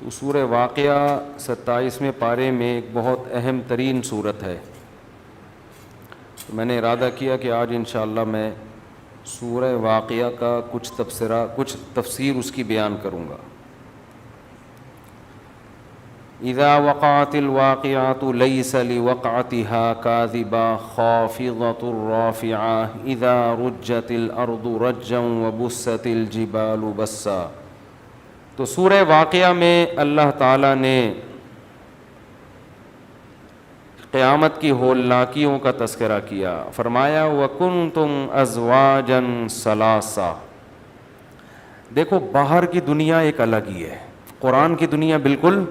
تو سورہ واقعہ 27ویں پارے میں ایک بہت اہم ترین صورت ہے. میں نے ارادہ کیا کہ آج انشاءاللہ میں سورہ واقعہ کا کچھ تفسیر اس کی بیان کروں گا. اذا وقعت الواقعات ليس لوقعتها كاذبة خافضة رافعة اذا رجت الارض رجا وبست الجبال بسا. تو سورہ واقعہ میں اللہ تعالیٰ نے قیامت کی ہولناکیوں کا تذکرہ کیا. فرمایا وَكُنْتُمْ أَزْوَاجًا ثَلَاثًا. دیکھو باہر کی دنیا ایک الگ ہی ہے, قرآن کی دنیا بالکل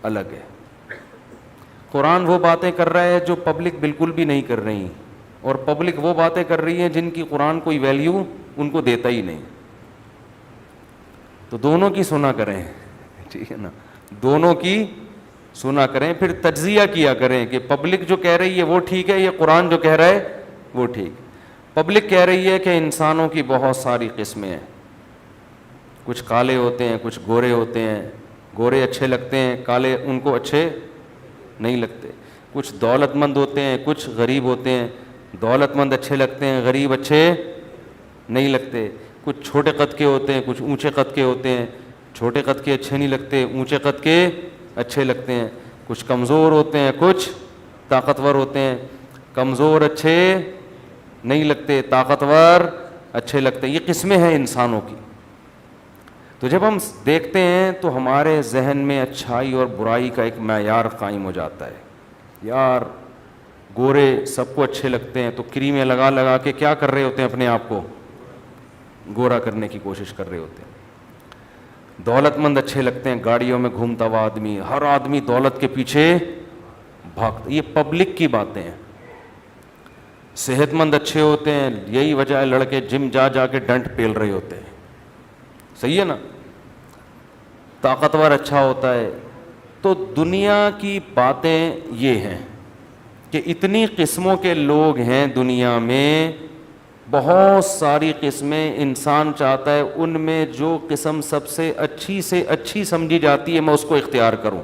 الگ ہے. قرآن وہ باتیں کر رہا ہے جو پبلک بالکل بھی نہیں کر رہی, اور پبلک وہ باتیں کر رہی ہے جن کی قرآن کوئی ویلیو ان کو دیتا ہی نہیں. تو دونوں کی سنا کریں, ٹھیک ہے نا, دونوں کی سنا کریں, پھر تجزیہ کیا کریں کہ پبلک جو کہہ رہی ہے وہ ٹھیک ہے, یہ قرآن جو کہہ رہا ہے وہ ٹھیک. پبلک کہہ رہی ہے کہ انسانوں کی بہت ساری قسمیں ہیں, کچھ کالے ہوتے ہیں, کچھ گورے ہوتے ہیں, گورے اچھے لگتے ہیں, کالے ان کو اچھے نہیں لگتے. کچھ دولت مند ہوتے ہیں, کچھ غریب ہوتے ہیں, دولت مند اچھے لگتے ہیں, غریب اچھے نہیں لگتے. کچھ چھوٹے قد کے ہوتے ہیں, کچھ اونچے قد کے ہوتے ہیں, چھوٹے قد کے اچھے نہیں لگتے, اونچے قد کے اچھے لگتے ہیں. کچھ کمزور ہوتے ہیں, کچھ طاقتور ہوتے ہیں, کمزور اچھے نہیں لگتے, طاقتور اچھے لگتے ہیں. یہ قسمیں ہیں انسانوں کی. تو جب ہم دیکھتے ہیں تو ہمارے ذہن میں اچھائی اور برائی کا ایک معیار قائم ہو جاتا ہے. یار گورے سب کو اچھے لگتے ہیں, تو کریمیں لگا لگا کے کیا کر رہے ہوتے ہیں, اپنے آپ کو گورا کرنے کی کوشش کر رہے ہوتے ہیں. دولت مند اچھے لگتے ہیں, گاڑیوں میں گھومتا ہوا آدمی, ہر آدمی دولت کے پیچھے بھاگتا. یہ پبلک کی باتیں ہیں. صحت مند اچھے ہوتے ہیں, یہی وجہ ہے لڑکے جم جا جا کے ڈنٹ پیل رہے ہوتے ہیں, صحیح ہے نا. طاقتور اچھا ہوتا ہے. تو دنیا کی باتیں یہ ہیں کہ اتنی قسموں کے لوگ ہیں دنیا میں, بہت ساری قسمیں. انسان چاہتا ہے ان میں جو قسم سب سے اچھی سمجھی جاتی ہے میں اس کو اختیار کروں.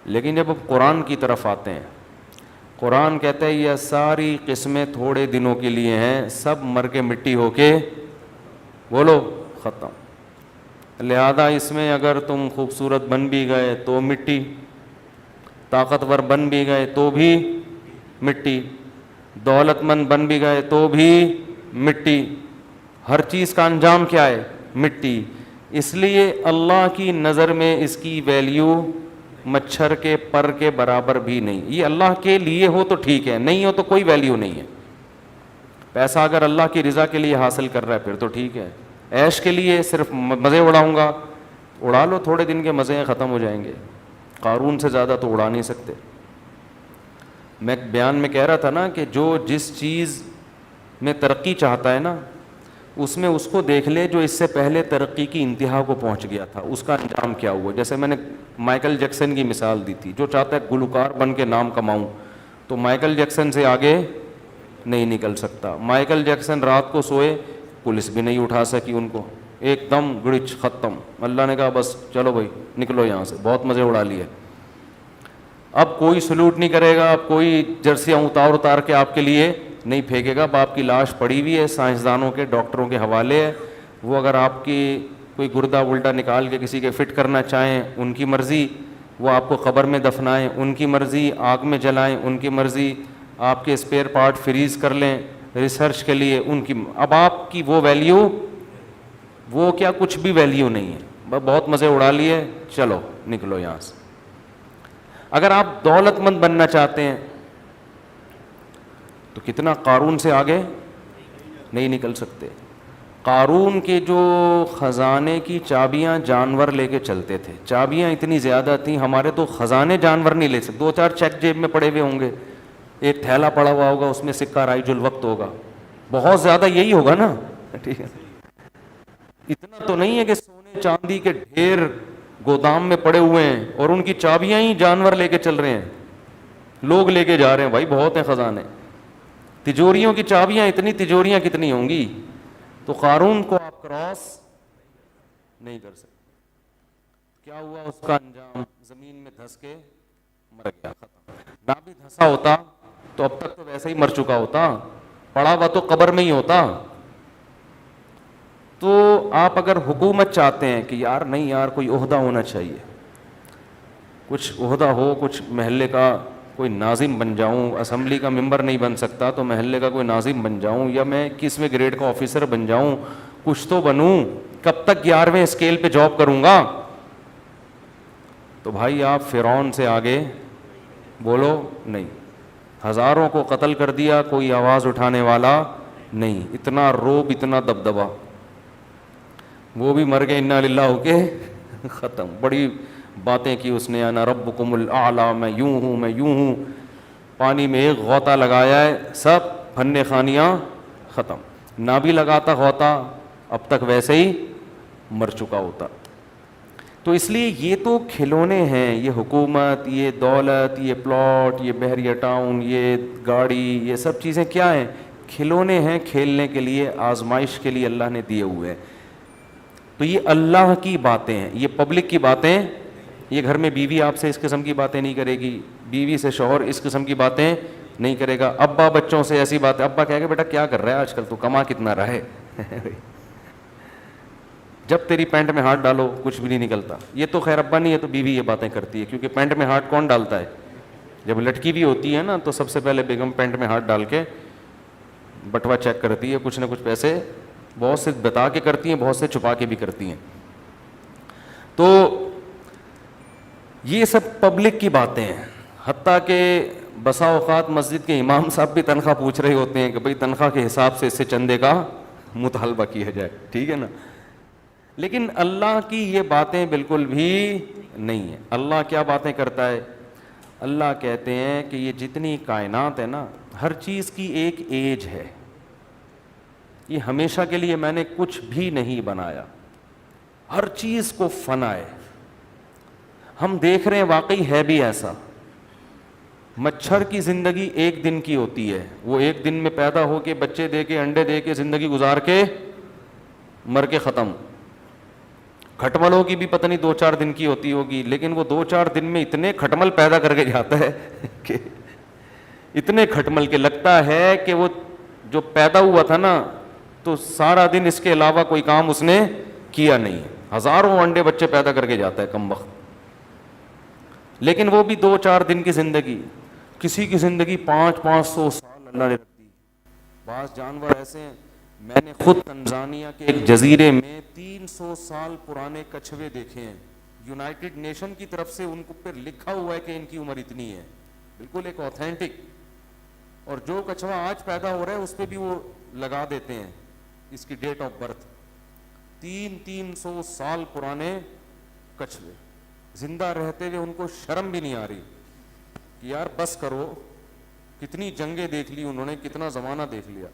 لیکن جب ہم قرآن کی طرف آتے ہیں, قرآن کہتا ہے یہ ساری قسمیں تھوڑے دنوں کے لیے ہیں, سب مر کے مٹی ہو کے بولو ختم. لہذا اس میں اگر تم خوبصورت بن بھی گئے تو مٹی, طاقتور بن بھی گئے تو بھی مٹی, دولت مند بن بھی گئے تو بھی مٹی. ہر چیز کا انجام کیا ہے, مٹی. اس لیے اللہ کی نظر میں اس کی ویلیو مچھر کے پر کے برابر بھی نہیں. یہ اللہ کے لیے ہو تو ٹھیک ہے, نہیں ہو تو کوئی ویلیو نہیں ہے. پیسہ اگر اللہ کی رضا کے لیے حاصل کر رہا ہے پھر تو ٹھیک ہے. عیش کے لیے صرف مزے اڑاؤں گا, اڑا لو, تھوڑے دن کے مزے ختم ہو جائیں گے. قارون سے زیادہ تو اڑا نہیں سکتے. میں ایک بیان میں کہہ رہا تھا نا کہ جو جس چیز میں ترقی چاہتا ہے نا, اس میں اس کو دیکھ لے جو اس سے پہلے ترقی کی انتہا کو پہنچ گیا تھا, اس کا انجام کیا ہوا. جیسے میں نے مائیکل جیکسن کی مثال دی تھی, جو چاہتا ہے گلوکار بن کے نام کماؤں, تو مائیکل جیکسن سے آگے نہیں نکل سکتا. مائیکل جیکسن رات کو سوئے, پولیس بھی نہیں اٹھا سکی ان کو, ایک دم گڑچ ختم. اللہ نے کہا بس چلو بھائی نکلو یہاں سے, بہت مزے اڑا لیے. اب کوئی سلوٹ نہیں کرے گا, اب کوئی جرسیاں اتار کے آپ کے لیے نہیں پھینکے گا. اب آپ کی لاش پڑی ہوئی ہے, سائنسدانوں کے ڈاکٹروں کے حوالے ہے. وہ اگر آپ کی کوئی گردہ الٹا نکال کے کسی کے فٹ کرنا چاہیں ان کی مرضی, وہ آپ کو قبر میں دفنائیں ان کی مرضی, آگ میں جلائیں ان کی مرضی, آپ کے اسپیئر پارٹ فریز کر لیں ریسرچ کے لیے ان کی. اب آپ کی وہ ویلیو, وہ کیا کچھ بھی ویلیو نہیں ہے. بہت مزے اڑا لیے, چلو نکلو یہاں سے. اگر آپ دولت مند بننا چاہتے ہیں تو کتنا قارون سے آگے نہیں نکل سکتے. قارون کے جو خزانے کی چابیاں جانور لے کے چلتے تھے, چابیاں اتنی زیادہ تھیں, ہمارے تو خزانے جانور نہیں لے سکتے. 2-4 چیک جیب میں پڑے ہوئے ہوں گے, ایک تھیلا پڑا ہوا ہوگا اس میں سکہ رائج الوقت ہوگا, بہت زیادہ یہی ہوگا نا, ٹھیک ہے. اتنا تو نہیں ہے کہ سونے چاندی کے ڈھیر گودام میں پڑے ہوئے ہیں اور ان کی چابیاں ہی جانور لے کے چل رہے ہیں, لوگ لے کے جا رہے ہیں. بھائی بہت ہیں خزانے, تجوریوں کی چابیاں اتنی, تجوریاں کتنی ہوں گی. تو قارون کو آپ کراس نہیں کر سکتے. کیا ہوا اس کا انجام؟ زمین میں دھس کے مر گیا، ختم۔ نہ بھی دھسا ہوتا تو اب تک تو ویسے ہی مر چکا ہوتا، پڑا ہوا تو قبر میں ہی ہوتا۔ تو آپ اگر حکومت چاہتے ہیں کہ یار نہیں یار کوئی عہدہ ہونا چاہیے، کچھ عہدہ ہو، کچھ محلے کا کوئی ناظم بن جاؤں، اسمبلی کا ممبر نہیں بن سکتا تو محلے کا کوئی ناظم بن جاؤں، یا میں 21ویں گریڈ کا آفیسر بن جاؤں، کچھ تو بنوں، کب تک 11ویں اسکیل پہ جاب کروں گا؟ تو بھائی آپ فرعون سے آگے بولو نہیں، ہزاروں کو قتل کر دیا، کوئی آواز اٹھانے والا نہیں، اتنا روب، اتنا دبدبا، وہ بھی مر گئے انا للہ ہو کے ختم۔ بڑی باتیں کی اس نے، انا ربکم الاعلی، میں یوں ہوں، میں یوں ہوں، پانی میں ایک غوطہ لگایا ہے، سب پھنے خانیاں ختم۔ نہ بھی لگاتا غوطہ اب تک ویسے ہی مر چکا ہوتا۔ تو اس لیے یہ تو کھلونے ہیں، یہ حکومت، یہ دولت، یہ پلاٹ، یہ بحریہ ٹاؤن، یہ گاڑی، یہ سب چیزیں کیا ہیں؟ کھلونے ہیں، کھیلنے کے لیے، آزمائش کے لیے اللہ نے دیے ہوئے ہیں۔ تو یہ اللہ کی باتیں ہیں، یہ پبلک کی باتیں۔ یہ گھر میں بیوی آپ سے اس قسم کی باتیں نہیں کرے گی، بیوی سے شوہر اس قسم کی باتیں نہیں کرے گا، ابا بچوں سے ایسی باتیں، ابا کہے گا بیٹا کیا کر رہا ہے آج کل، تو کما کتنا رہا ہے جب تیری پینٹ میں ہاتھ ڈالو کچھ بھی نہیں نکلتا۔ یہ تو خیر ابا نہیں ہے تو بیوی یہ باتیں کرتی ہے، کیونکہ پینٹ میں ہاتھ کون ڈالتا ہے؟ جب لٹکی بھی ہوتی ہے نا تو سب سے پہلے بیگم پینٹ میں ہاتھ ڈال کے بٹوا چیک کرتی ہے، کچھ نہ کچھ پیسے، بہت سے بتا کے کرتی ہیں، بہت سے چھپا کے بھی کرتی ہیں۔ تو یہ سب پبلک کی باتیں ہیں، حتیٰ کہ بسا اوقات مسجد کے امام صاحب بھی تنخواہ پوچھ رہے ہوتے ہیں کہ بھئی تنخواہ کے حساب سے اس سے چندے کا مطالبہ کیا جائے، ٹھیک ہے نا۔ لیکن اللہ کی یہ باتیں بالکل بھی نہیں ہیں۔ اللہ کیا باتیں کرتا ہے؟ اللہ کہتے ہیں کہ یہ جتنی کائنات ہے نا، ہر چیز کی ایک ایج ہے، یہ ہمیشہ کے لیے میں نے کچھ بھی نہیں بنایا، ہر چیز کو فنا ہے۔ ہم دیکھ رہے ہیں واقعی ہے بھی ایسا، مچھر کی زندگی ایک دن کی ہوتی ہے، وہ ایک دن میں پیدا ہو کے بچے دے کے انڈے دے کے زندگی گزار کے مر کے ختم۔ کھٹملوں کی بھی پتہ نہیں 2-4 دن کی ہوتی ہوگی، لیکن وہ 2-4 دن میں اتنے کھٹمل پیدا کر کے جاتا ہے کہ اتنے کھٹمل کے لگتا ہے کہ وہ جو پیدا ہوا تھا نا تو سارا دن اس کے علاوہ کوئی کام اس نے کیا نہیں، ہزاروں انڈے بچے پیدا کر کے جاتا ہے کم وقت، لیکن وہ بھی 2-4 دن کی زندگی۔ کسی کی زندگی 500 سال اللہ نے رکھ دی۔ بعض جانور ایسے ہیں، میں نے خود تنزانیہ کے ایک جزیرے میں 300 سال پرانے کچھوے دیکھے ہیں، یونائٹڈ نیشن کی طرف سے ان کو پر لکھا ہوا ہے کہ ان کی عمر اتنی ہے، بالکل ایک اوتھینٹک۔ اور جو کچھوا آج پیدا ہو رہا ہے اس پہ بھی وہ لگا دیتے ہیں اس کی ڈیٹ آف برتھ، 300 سال پرانے کچھوے زندہ رہتے ہوئے ان کو شرم بھی نہیں آ رہی کہ یار بس کرو، کتنی جنگیں دیکھ لی انہوں نے، کتنا زمانہ دیکھ لیا۔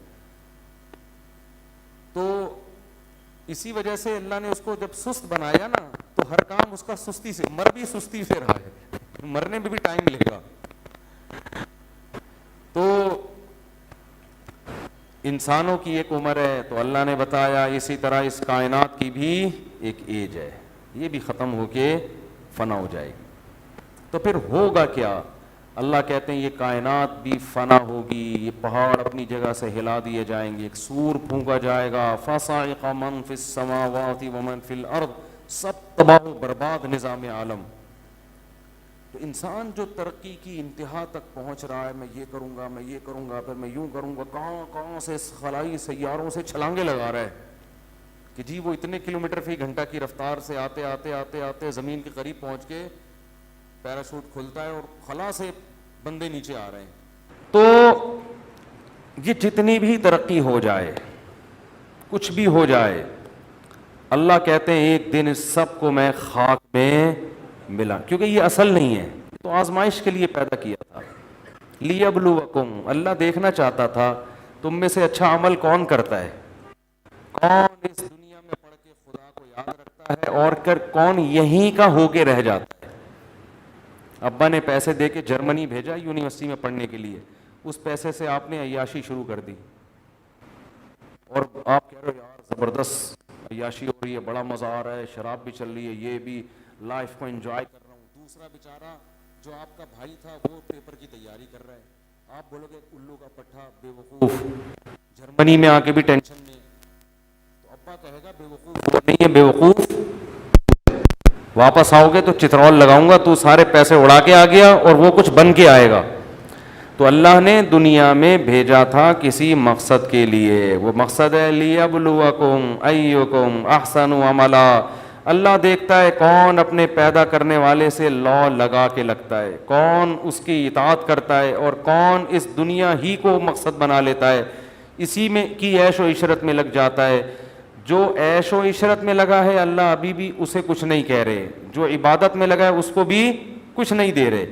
تو اسی وجہ سے اللہ نے اس کو جب سست بنایا نا تو ہر کام اس کا سستی سے، مر بھی سستی سے رہا ہے، مرنے میں بھی ٹائم لے گا۔ تو انسانوں کی ایک عمر ہے، تو اللہ نے بتایا اسی طرح اس کائنات کی بھی ایک ایج ہے، یہ بھی ختم ہو کے فنا ہو جائے گی۔ تو پھر ہوگا کیا؟ اللہ کہتے ہیں یہ کائنات بھی فنا ہوگی، یہ پہاڑ اپنی جگہ سے ہلا دیے جائیں گے، ایک سور پھونکا جائے گا، فَصَعِقَ مَن فِي السَّمَاوَاتِ وَمَن فِي الْأَرْضِ، سب تباہ و برباد نظام عالم۔ تو انسان جو ترقی کی انتہا تک پہنچ رہا ہے، میں یہ کروں گا، میں یہ کروں گا، پھر میں یوں کروں گا، کہاں سے خلائی سیاروں سے چھلانگے لگا رہا ہے کہ جی وہ اتنے کلومیٹر فی گھنٹہ کی رفتار سے آتے آتے آتے آتے زمین کے قریب پہنچ کے پیراشوٹ کھلتا ہے اور خلا سے بندے نیچے آ رہے ہیں۔ تو یہ جتنی بھی ترقی ہو جائے، کچھ بھی ہو جائے، اللہ کہتے ہیں ایک دن اس سب کو میں خاک میں ملا، کیونکہ یہ اصل نہیں ہے، تو آزمائش کے لیے پیدا کیا تھا۔ لیبلوکم، اللہ دیکھنا چاہتا تھا تم میں سے اچھا عمل کون کرتا ہے، کون اس دنیا میں پڑھ کے خدا کو یاد رکھتا ہے، اور کون یہیں کا ہو کے رہ جاتا ہے۔ ابا نے پیسے دے کے جرمنی بھیجا یونیورسٹی میں پڑھنے کے لیے، اس پیسے سے آپ نے عیاشی شروع کر دی، اور آپ کہہ رہے ہو یار زبردست عیاشی ہو رہی ہے, بڑا مزہ آ رہا ہے, شراب بھی چل رہی ہے, یہ بھی لائف کو انجوائے کر رہا ہوں. دوسرا بیچارہ جو آپ کا بھائی تھا وہ پیپر کی تیاری کر رہا ہے. آپ بولو گے الو کا پٹھا, بے وقوف, جرمنی میں آ کے بھی ٹینشن میں. تو ابا کہے گا بے وقوف وہ نہیں ہے, بے وقوف واپس آؤ گے تو چترول لگاؤں گا, تو سارے پیسے اڑا کے آ گیا اور وہ کچھ بن کے آئے گا. تو اللہ نے دنیا میں بھیجا تھا کسی مقصد کے لیے, وہ مقصد ہے لیبلوکم ایکم احسن عملا. اللہ دیکھتا ہے کون اپنے پیدا کرنے والے سے لا لگا کے لگتا ہے, کون اس کی اطاعت کرتا ہے, اور کون اس دنیا ہی کو مقصد بنا لیتا ہے, اسی میں کی عیش و عشرت میں لگ جاتا ہے. جو عیش و عشرت میں لگا ہے اللہ ابھی بھی اسے کچھ نہیں کہہ رہے, جو عبادت میں لگا ہے اس کو بھی کچھ نہیں دے رہے.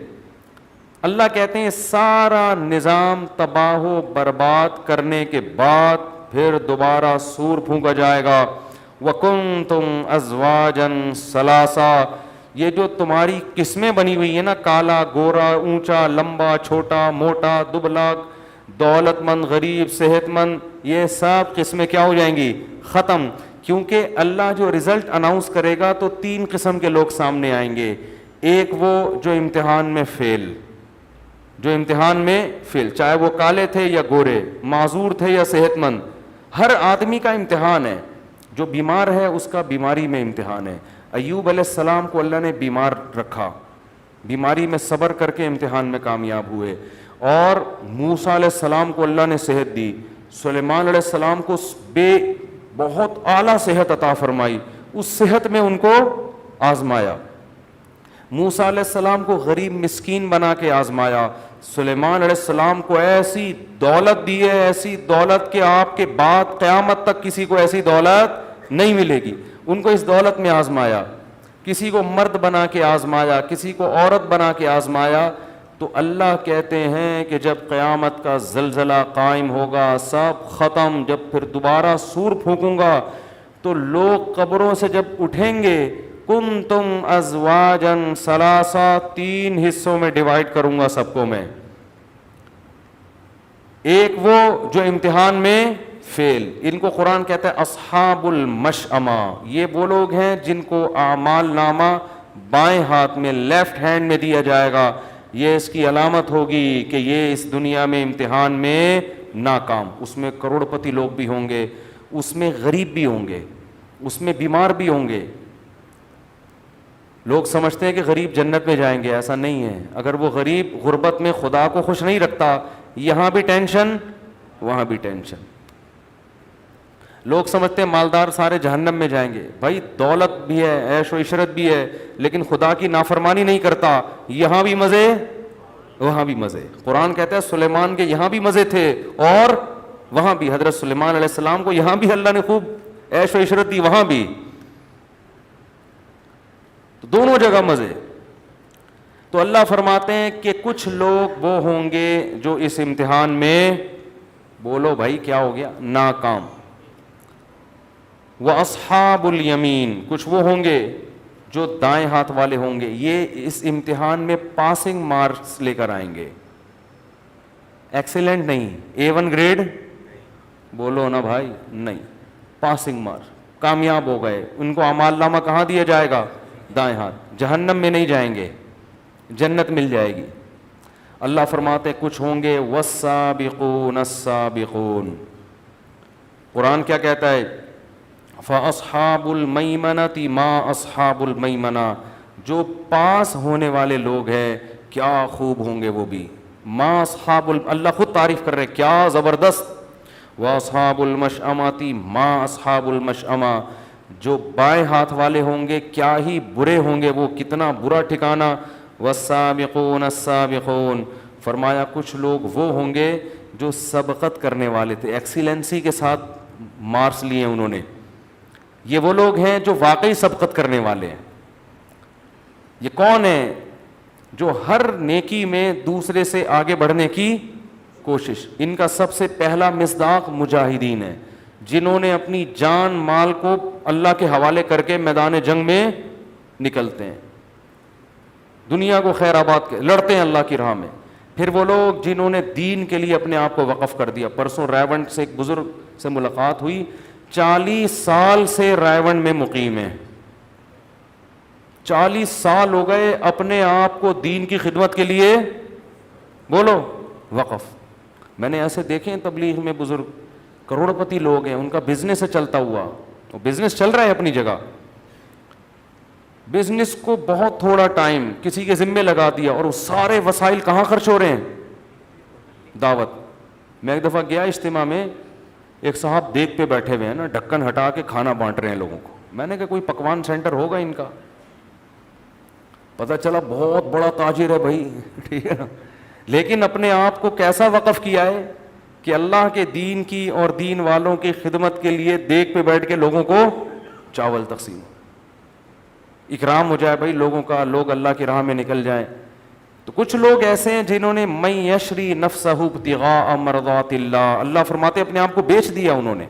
اللہ کہتے ہیں سارا نظام تباہ و برباد کرنے کے بعد پھر دوبارہ سور پھونکا جائے گا. وَكُنْتُمْ أَزْوَاجًا ثَلَاثًا, یہ جو تمہاری قسمیں بنی ہوئی ہیں نا, کالا گورا, اونچا لمبا, چھوٹا موٹا, دبلا دولت مند غریب صحت مند, یہ سب قسمیں کیا ہو جائیں گی, ختم. کیونکہ اللہ جو رزلٹ اناؤنس کرے گا تو 3 قسم کے لوگ سامنے آئیں گے. ایک وہ جو امتحان میں فیل, چاہے وہ کالے تھے یا گورے, معذور تھے یا صحت مند, ہر آدمی کا امتحان ہے. جو بیمار ہے اس کا بیماری میں امتحان ہے. ایوب علیہ السلام کو اللہ نے بیمار رکھا, بیماری میں صبر کر کے امتحان میں کامیاب ہوئے. اور موسیٰ علیہ السلام کو اللہ نے صحت دی, سلیمان علیہ السلام کو بہت اعلیٰ صحت عطا فرمائی, اس صحت میں ان کو آزمایا. موسیٰ علیہ السلام کو غریب مسکین بنا کے آزمایا. سلیمان علیہ السلام کو ایسی دولت دی ہے, ایسی دولت کہ آپ کے بعد قیامت تک کسی کو ایسی دولت نہیں ملے گی. ان کو اس دولت میں آزمایا, کسی کو مرد بنا کے آزمایا, کسی کو عورت بنا کے آزمایا. تو اللہ کہتے ہیں کہ جب قیامت کا زلزلہ قائم ہوگا, سب ختم, جب پھر دوبارہ سور پھونکوں گا تو لوگ قبروں سے جب اٹھیں گے, کنتم ازواجن ثلاثا, 3 حصوں میں ڈیوائیڈ کروں گا سب کو میں. ایک وہ جو امتحان میں فیل, ان کو قرآن کہتا ہے اصحاب المشأمہ. یہ وہ لوگ ہیں جن کو اعمال نامہ بائیں ہاتھ میں لیفٹ ہینڈ میں دیا جائے گا. یہ اس کی علامت ہوگی کہ یہ اس دنیا میں امتحان میں ناکام. اس میں کروڑ پتی لوگ بھی ہوں گے, اس میں غریب بھی ہوں گے, اس میں بیمار بھی ہوں گے. لوگ سمجھتے ہیں کہ غریب جنت میں جائیں گے, ایسا نہیں ہے. اگر وہ غریب غربت میں خدا کو خوش نہیں رکھتا, یہاں بھی ٹینشن وہاں بھی ٹینشن. لوگ سمجھتے ہیں مالدار سارے جہنم میں جائیں گے. بھائی دولت بھی ہے, عیش و عشرت بھی ہے, لیکن خدا کی نافرمانی نہیں کرتا, یہاں بھی مزے وہاں بھی مزے. قرآن کہتا ہے سلیمان کے یہاں بھی مزے تھے اور وہاں بھی. حضرت سلیمان علیہ السلام کو یہاں بھی اللہ نے خوب عیش و عشرت دی, وہاں بھی, تو دونوں جگہ مزے. تو اللہ فرماتے ہیں کہ کچھ لوگ وہ ہوں گے جو اس امتحان میں, بولو بھائی کیا ہو گیا, ناکام. وَأَصْحَابُ الْيَمِينَ, کچھ وہ ہوں گے جو دائیں ہاتھ والے ہوں گے. یہ اس امتحان میں پاسنگ مارکس لے کر آئیں گے, ایکسیلنٹ نہیں, A1 گریڈ, بولو نا بھائی, نہیں, پاسنگ مارکس, کامیاب ہو گئے. ان کو اعمال نامہ کہاں دیا جائے گا, دائیں ہاتھ. جہنم میں نہیں جائیں گے, جنت مل جائے گی. اللہ فرماتے کچھ ہوں گے والسابقون السابقون. قرآن کیا کہتا ہے, فَأَصْحَابُ الْمَيْمَنَةِ مَا أَصْحَابُ الْمَيْمَنَةِ, جو پاس ہونے والے لوگ ہیں کیا خوب ہوں گے وہ بھی. ما اصحاب اللہ خود تعریف کر رہے کیا زبردست. وَأَصْحَابُ الْمَشْأَمَةِ مَا أَصْحَابُ الْمَشْأَمَةِ, جو بائیں ہاتھ والے ہوں گے کیا ہی برے ہوں گے وہ, کتنا برا ٹھکانہ. وَالسَّابِقُونَ السَّابِقُونَ, فرمایا کچھ لوگ وہ ہوں گے جو سبقت کرنے والے تھے, ایکسیلنسی کے ساتھ مارکس لیے انہوں نے. یہ وہ لوگ ہیں جو واقعی سبقت کرنے والے ہیں. یہ کون ہیں, جو ہر نیکی میں دوسرے سے آگے بڑھنے کی کوشش. ان کا سب سے پہلا مصداق مجاہدین ہے, جنہوں نے اپنی جان مال کو اللہ کے حوالے کر کے میدان جنگ میں نکلتے ہیں, دنیا کو خیر آباد لڑتے ہیں اللہ کی راہ میں. پھر وہ لوگ جنہوں نے دین کے لیے اپنے آپ کو وقف کر دیا. پرسوں ریونٹ سے ایک بزرگ سے ملاقات ہوئی, 40 سال سے رائیونڈ میں مقیم ہیں. 40 سال ہو گئے اپنے آپ کو دین کی خدمت کے لیے بولو وقف. میں نے ایسے دیکھے ہیں تبلیغ میں بزرگ کروڑپتی لوگ ہیں, ان کا بزنس ہے چلتا ہوا, وہ بزنس چل رہا ہے اپنی جگہ, بزنس کو بہت تھوڑا ٹائم کسی کے ذمے لگا دیا اور وہ سارے وسائل کہاں خرچ ہو رہے ہیں؟ دعوت. میں ایک دفعہ گیا اجتماع میں, ایک صاحب دیگ پہ بیٹھے ہوئے ہیں نا, ڈھکن ہٹا کے کھانا بانٹ رہے ہیں لوگوں کو. میں نے کہا کوئی پکوان سینٹر ہوگا ان کا. پتہ چلا بہت بڑا تاجر ہے بھائی, ٹھیک ہے نا, لیکن اپنے آپ کو کیسا وقف کیا ہے کہ اللہ کے دین کی اور دین والوں کی خدمت کے لیے دیگ پہ بیٹھ کے لوگوں کو چاول تقسیم, اکرام ہو جائے بھائی لوگوں کا, لوگ اللہ کی راہ میں نکل جائیں. تو کچھ لوگ ایسے ہیں جنہوں نے من یشری نفسہ ابتغاء مرضات اللہ, اللہ فرماتے اپنے آپ کو بیچ دیا انہوں نے.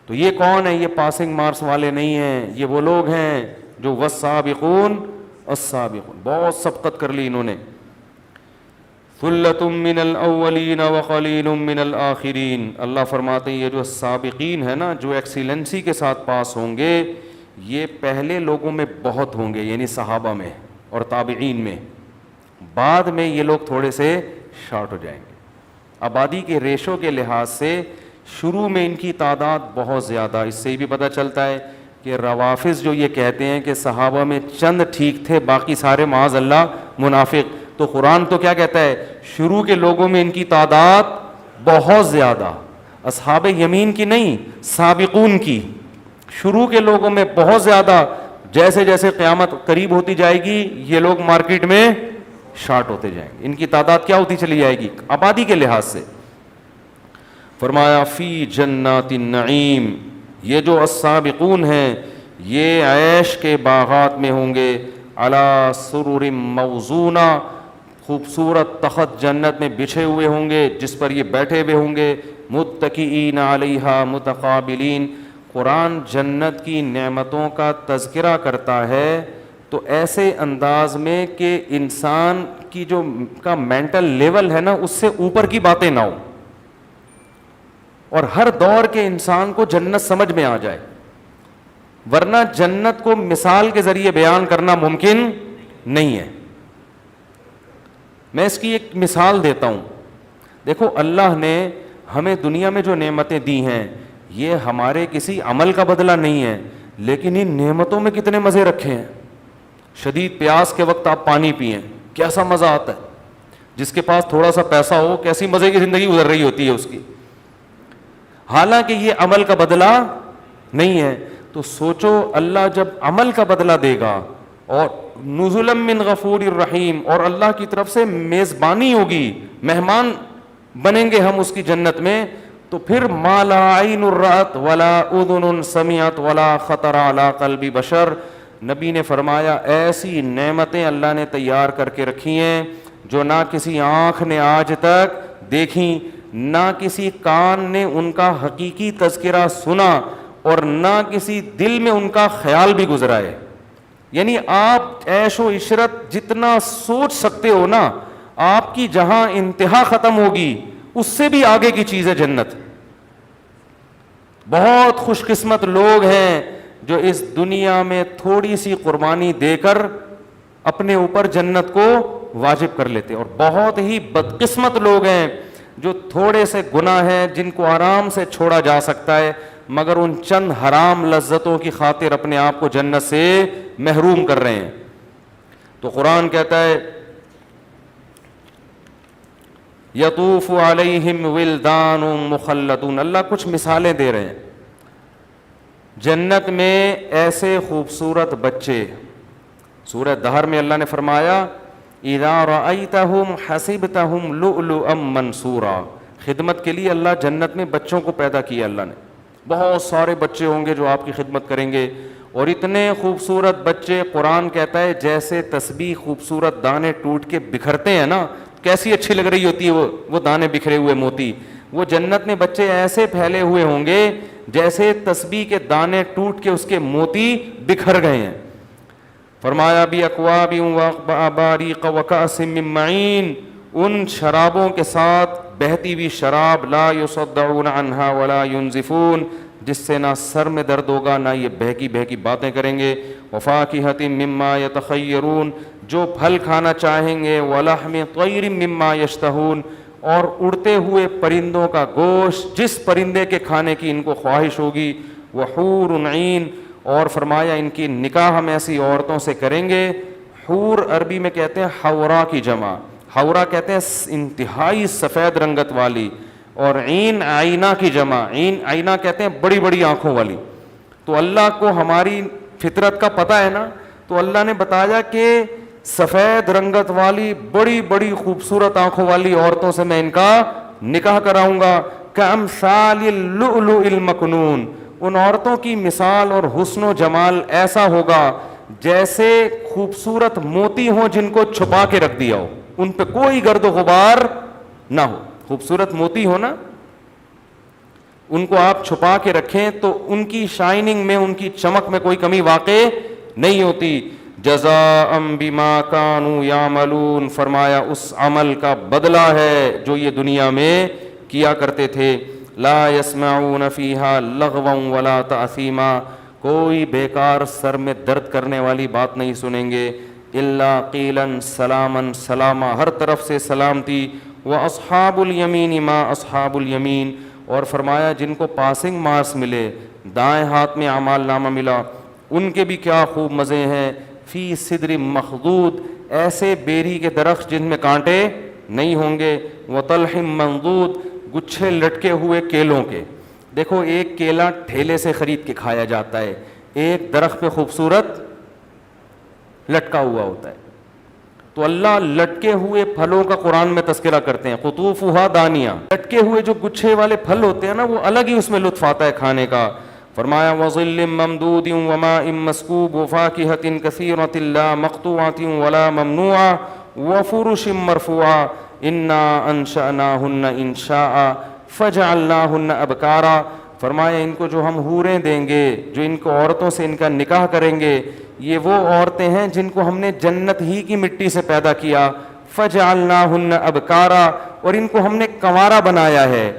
تو یہ کون ہے؟ یہ پاسنگ مارکس والے نہیں ہیں, یہ وہ لوگ ہیں جو والسابقون السابقون, بہت سبقت کر لی انہوں نے. ثلۃ من الاولین وقلیل من الآخرین, اللہ فرماتے ہیں یہ جو سابقین ہیں نا, جو ایکسیلنسی کے ساتھ پاس ہوں گے, یہ پہلے لوگوں میں بہت ہوں گے, یعنی صحابہ میں اور تابعین میں. بعد میں یہ لوگ تھوڑے سے شارٹ ہو جائیں گے. آبادی کے ریشو کے لحاظ سے شروع میں ان کی تعداد بہت زیادہ. اس سے بھی پتہ چلتا ہے کہ روافض جو یہ کہتے ہیں کہ صحابہ میں چند ٹھیک تھے باقی سارے معاذ اللہ منافق, تو قرآن تو کیا کہتا ہے؟ شروع کے لوگوں میں ان کی تعداد بہت زیادہ, اصحاب یمین کی نہیں, سابقون کی. شروع کے لوگوں میں بہت زیادہ, جیسے جیسے قیامت قریب ہوتی جائے گی یہ لوگ مارکیٹ میں شارٹ ہوتے جائیں گے, ان کی تعداد کیا ہوتی چلی جائے گی آبادی کے لحاظ سے. فرمایا فی جنات النعیم, یہ جو السابقون ہیں یہ عیش کے باغات میں ہوں گے, علی سرر موضونہ, خوبصورت تخت جنت میں بچھے ہوئے ہوں گے جس پر یہ بیٹھے ہوئے ہوں گے, متکئین علیہا متقابلین. قرآن جنت کی نعمتوں کا تذکرہ کرتا ہے تو ایسے انداز میں کہ انسان کی جو کا مینٹل لیول ہے نا اس سے اوپر کی باتیں نہ ہو, اور ہر دور کے انسان کو جنت سمجھ میں آ جائے, ورنہ جنت کو مثال کے ذریعے بیان کرنا ممکن نہیں ہے. میں اس کی ایک مثال دیتا ہوں. دیکھو اللہ نے ہمیں دنیا میں جو نعمتیں دی ہیں یہ ہمارے کسی عمل کا بدلہ نہیں ہے, لیکن ان نعمتوں میں کتنے مزے رکھے ہیں. شدید پیاس کے وقت آپ پانی پئیں, کیسا مزہ آتا ہے. جس کے پاس تھوڑا سا پیسہ ہو کیسی مزے کی زندگی گزر رہی ہوتی ہے اس کی, حالانکہ یہ عمل کا بدلہ نہیں ہے. تو سوچو اللہ جب عمل کا بدلہ دے گا اور نزلا من غفور الرحیم, اور اللہ کی طرف سے میزبانی ہوگی, مہمان بنیں گے ہم اس کی جنت میں, تو پھر ما لا عین رأت ولا اذن سمعت ولا خطر علی قلب بشر. نبی نے فرمایا ایسی نعمتیں اللہ نے تیار کر کے رکھی ہیں جو نہ کسی آنکھ نے آج تک دیکھیں, نہ کسی کان نے ان کا حقیقی تذکرہ سنا, اور نہ کسی دل میں ان کا خیال بھی گزرا ہے. یعنی آپ عیش و عشرت جتنا سوچ سکتے ہو نا, آپ کی جہاں انتہا ختم ہوگی اس سے بھی آگے کی چیز ہے جنت. بہت خوش قسمت لوگ ہیں جو اس دنیا میں تھوڑی سی قربانی دے کر اپنے اوپر جنت کو واجب کر لیتے, اور بہت ہی بدقسمت لوگ ہیں جو تھوڑے سے گناہ ہیں جن کو آرام سے چھوڑا جا سکتا ہے, مگر ان چند حرام لذتوں کی خاطر اپنے آپ کو جنت سے محروم کر رہے ہیں. تو قرآن کہتا ہے یطوف علیہم ولدان مخلدون, اللہ کچھ مثالیں دے رہے ہیں. جنت میں ایسے خوبصورت بچے, سورہ دہر میں اللہ نے فرمایا اذا رأیتہم حسبتہم لؤلؤا منثورا, خدمت کے لیے اللہ جنت میں بچوں کو پیدا کیا. اللہ نے بہت سارے بچے ہوں گے جو آپ کی خدمت کریں گے, اور اتنے خوبصورت بچے, قرآن کہتا ہے جیسے تسبیح خوبصورت دانے ٹوٹ کے بکھرتے ہیں نا, کیسی اچھی لگ رہی ہوتی ہے وہ دانے بکھرے ہوئے موتی, وہ جنت میں بچے ایسے پھیلے ہوئے ہوں گے جیسے تسبیح کے دانے ٹوٹ کے اس کے موتی بکھر گئے ہیں. فرمایا بھی اکواب واباریق وکأس من معین, ان شرابوں کے ساتھ بہتی ہوئی شراب, لا یصدعون عنہا ولا ینزفون, جس سے نہ سر میں درد ہوگا نہ یہ بہکی بہکی باتیں کریں گے. وفاکہۃ مما یتخیرون، جو پھل کھانا چاہیں گے. ولحم طیر مما یشتہون، اور اڑتے ہوئے پرندوں کا گوشت، جس پرندے کے کھانے کی ان کو خواہش ہوگی. وحور عین، اور فرمایا ان کی نکاح ہم ایسی عورتوں سے کریں گے. حور عربی میں کہتے ہیں حورا کی جمع، حورا کہتے ہیں انتہائی سفید رنگت والی، اور عین آئینہ کی جمع، عین آئینہ کہتے ہیں بڑی بڑی آنکھوں والی. تو اللہ کو ہماری فطرت کا پتہ ہے نا، تو اللہ نے بتایا کہ سفید رنگت والی بڑی بڑی خوبصورت آنکھوں والی عورتوں سے میں ان کا نکاح کراؤں گا. کامثال اللؤلؤ المکنون، ان عورتوں کی مثال اور حسن و جمال ایسا ہوگا جیسے خوبصورت موتی ہوں جن کو چھپا کے رکھ دیا ہو، ان پہ کوئی گرد و غبار نہ ہو. خوبصورت موتی ہو نا، ان کو آپ چھپا کے رکھیں تو ان کی شائننگ میں، ان کی چمک میں کوئی کمی واقع نہیں ہوتی. جزاء بما كانوا يعملون، فرمایا اس عمل کا بدلہ ہے جو یہ دنیا میں کیا کرتے تھے. لا يسمعون فيها لغوا ولا تأثیما، کوئی بیکار سر میں درد کرنے والی بات نہیں سنیں گے. الا قیلا سلاما سلاما، ہر طرف سے سلامتی. واصحاب الیمین ما اصحاب الیمین، اور فرمایا جن کو پاسنگ مارکس ملے، دائیں ہاتھ میں اعمال نامہ ملا، ان کے بھی کیا خوب مزے ہیں. فی صدر مخضود، ایسے بیری کے درخت جن میں کانٹے نہیں ہوں گے. وطلح منضود، گچھے لٹکے ہوئے کیلوں کے. دیکھو ایک کیلا ٹھیلے سے خرید کے کھایا جاتا ہے، ایک درخت پہ خوبصورت لٹکا ہوا ہوتا ہے. تو اللہ لٹکے ہوئے پھلوں کا قرآن میں تذکرہ کرتے ہیں. قطوفها دانیہ، لٹکے ہوئے جو گچھے والے پھل ہوتے ہیں نا، وہ الگ ہی اس میں لطف آتا ہے کھانے کا. فرمایا وظل ممدود وماء مسکوب وفاکہۃ کثیرۃ لا مقطوعۃ ولا ممنوعۃ وفرش مرفوعہ. انا انشأناہن انشاء فجعلناہن ابکارا، فرمایا ان کو جو ہم حوریں دیں گے، جو ان کو عورتوں سے ان کا نکاح کریں گے، یہ وہ عورتیں ہیں جن کو ہم نے جنت ہی کی مٹی سے پیدا کیا. فجعلناہن ابکارا، اور ان کو ہم نے کنوارا بنایا ہے.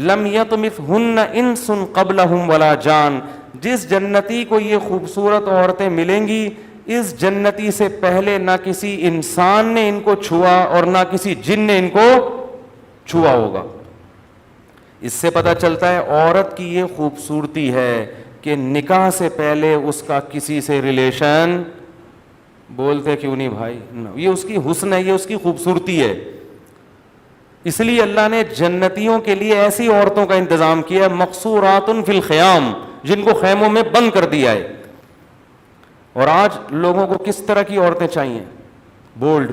لم یطمثہن انس قبلہم ولا جان، جس جنتی کو یہ خوبصورت عورتیں ملیں گی، اس جنتی سے پہلے نہ کسی انسان نے ان کو چھوا اور نہ کسی جن نے ان کو چھوا ہوگا. اس سے پتہ چلتا ہے عورت کی یہ خوبصورتی ہے کہ نکاح سے پہلے اس کا کسی سے ریلیشن، بولتے کیوں نہیں بھائی، یہ اس کی حسن ہے، یہ اس کی خوبصورتی ہے. اس لیے اللہ نے جنتیوں کے لیے ایسی عورتوں کا انتظام کیا، مقصورات فی الخیام، جن کو خیموں میں بند کر دیا ہے. اور آج لوگوں کو کس طرح کی عورتیں چاہیے؟ بولڈ،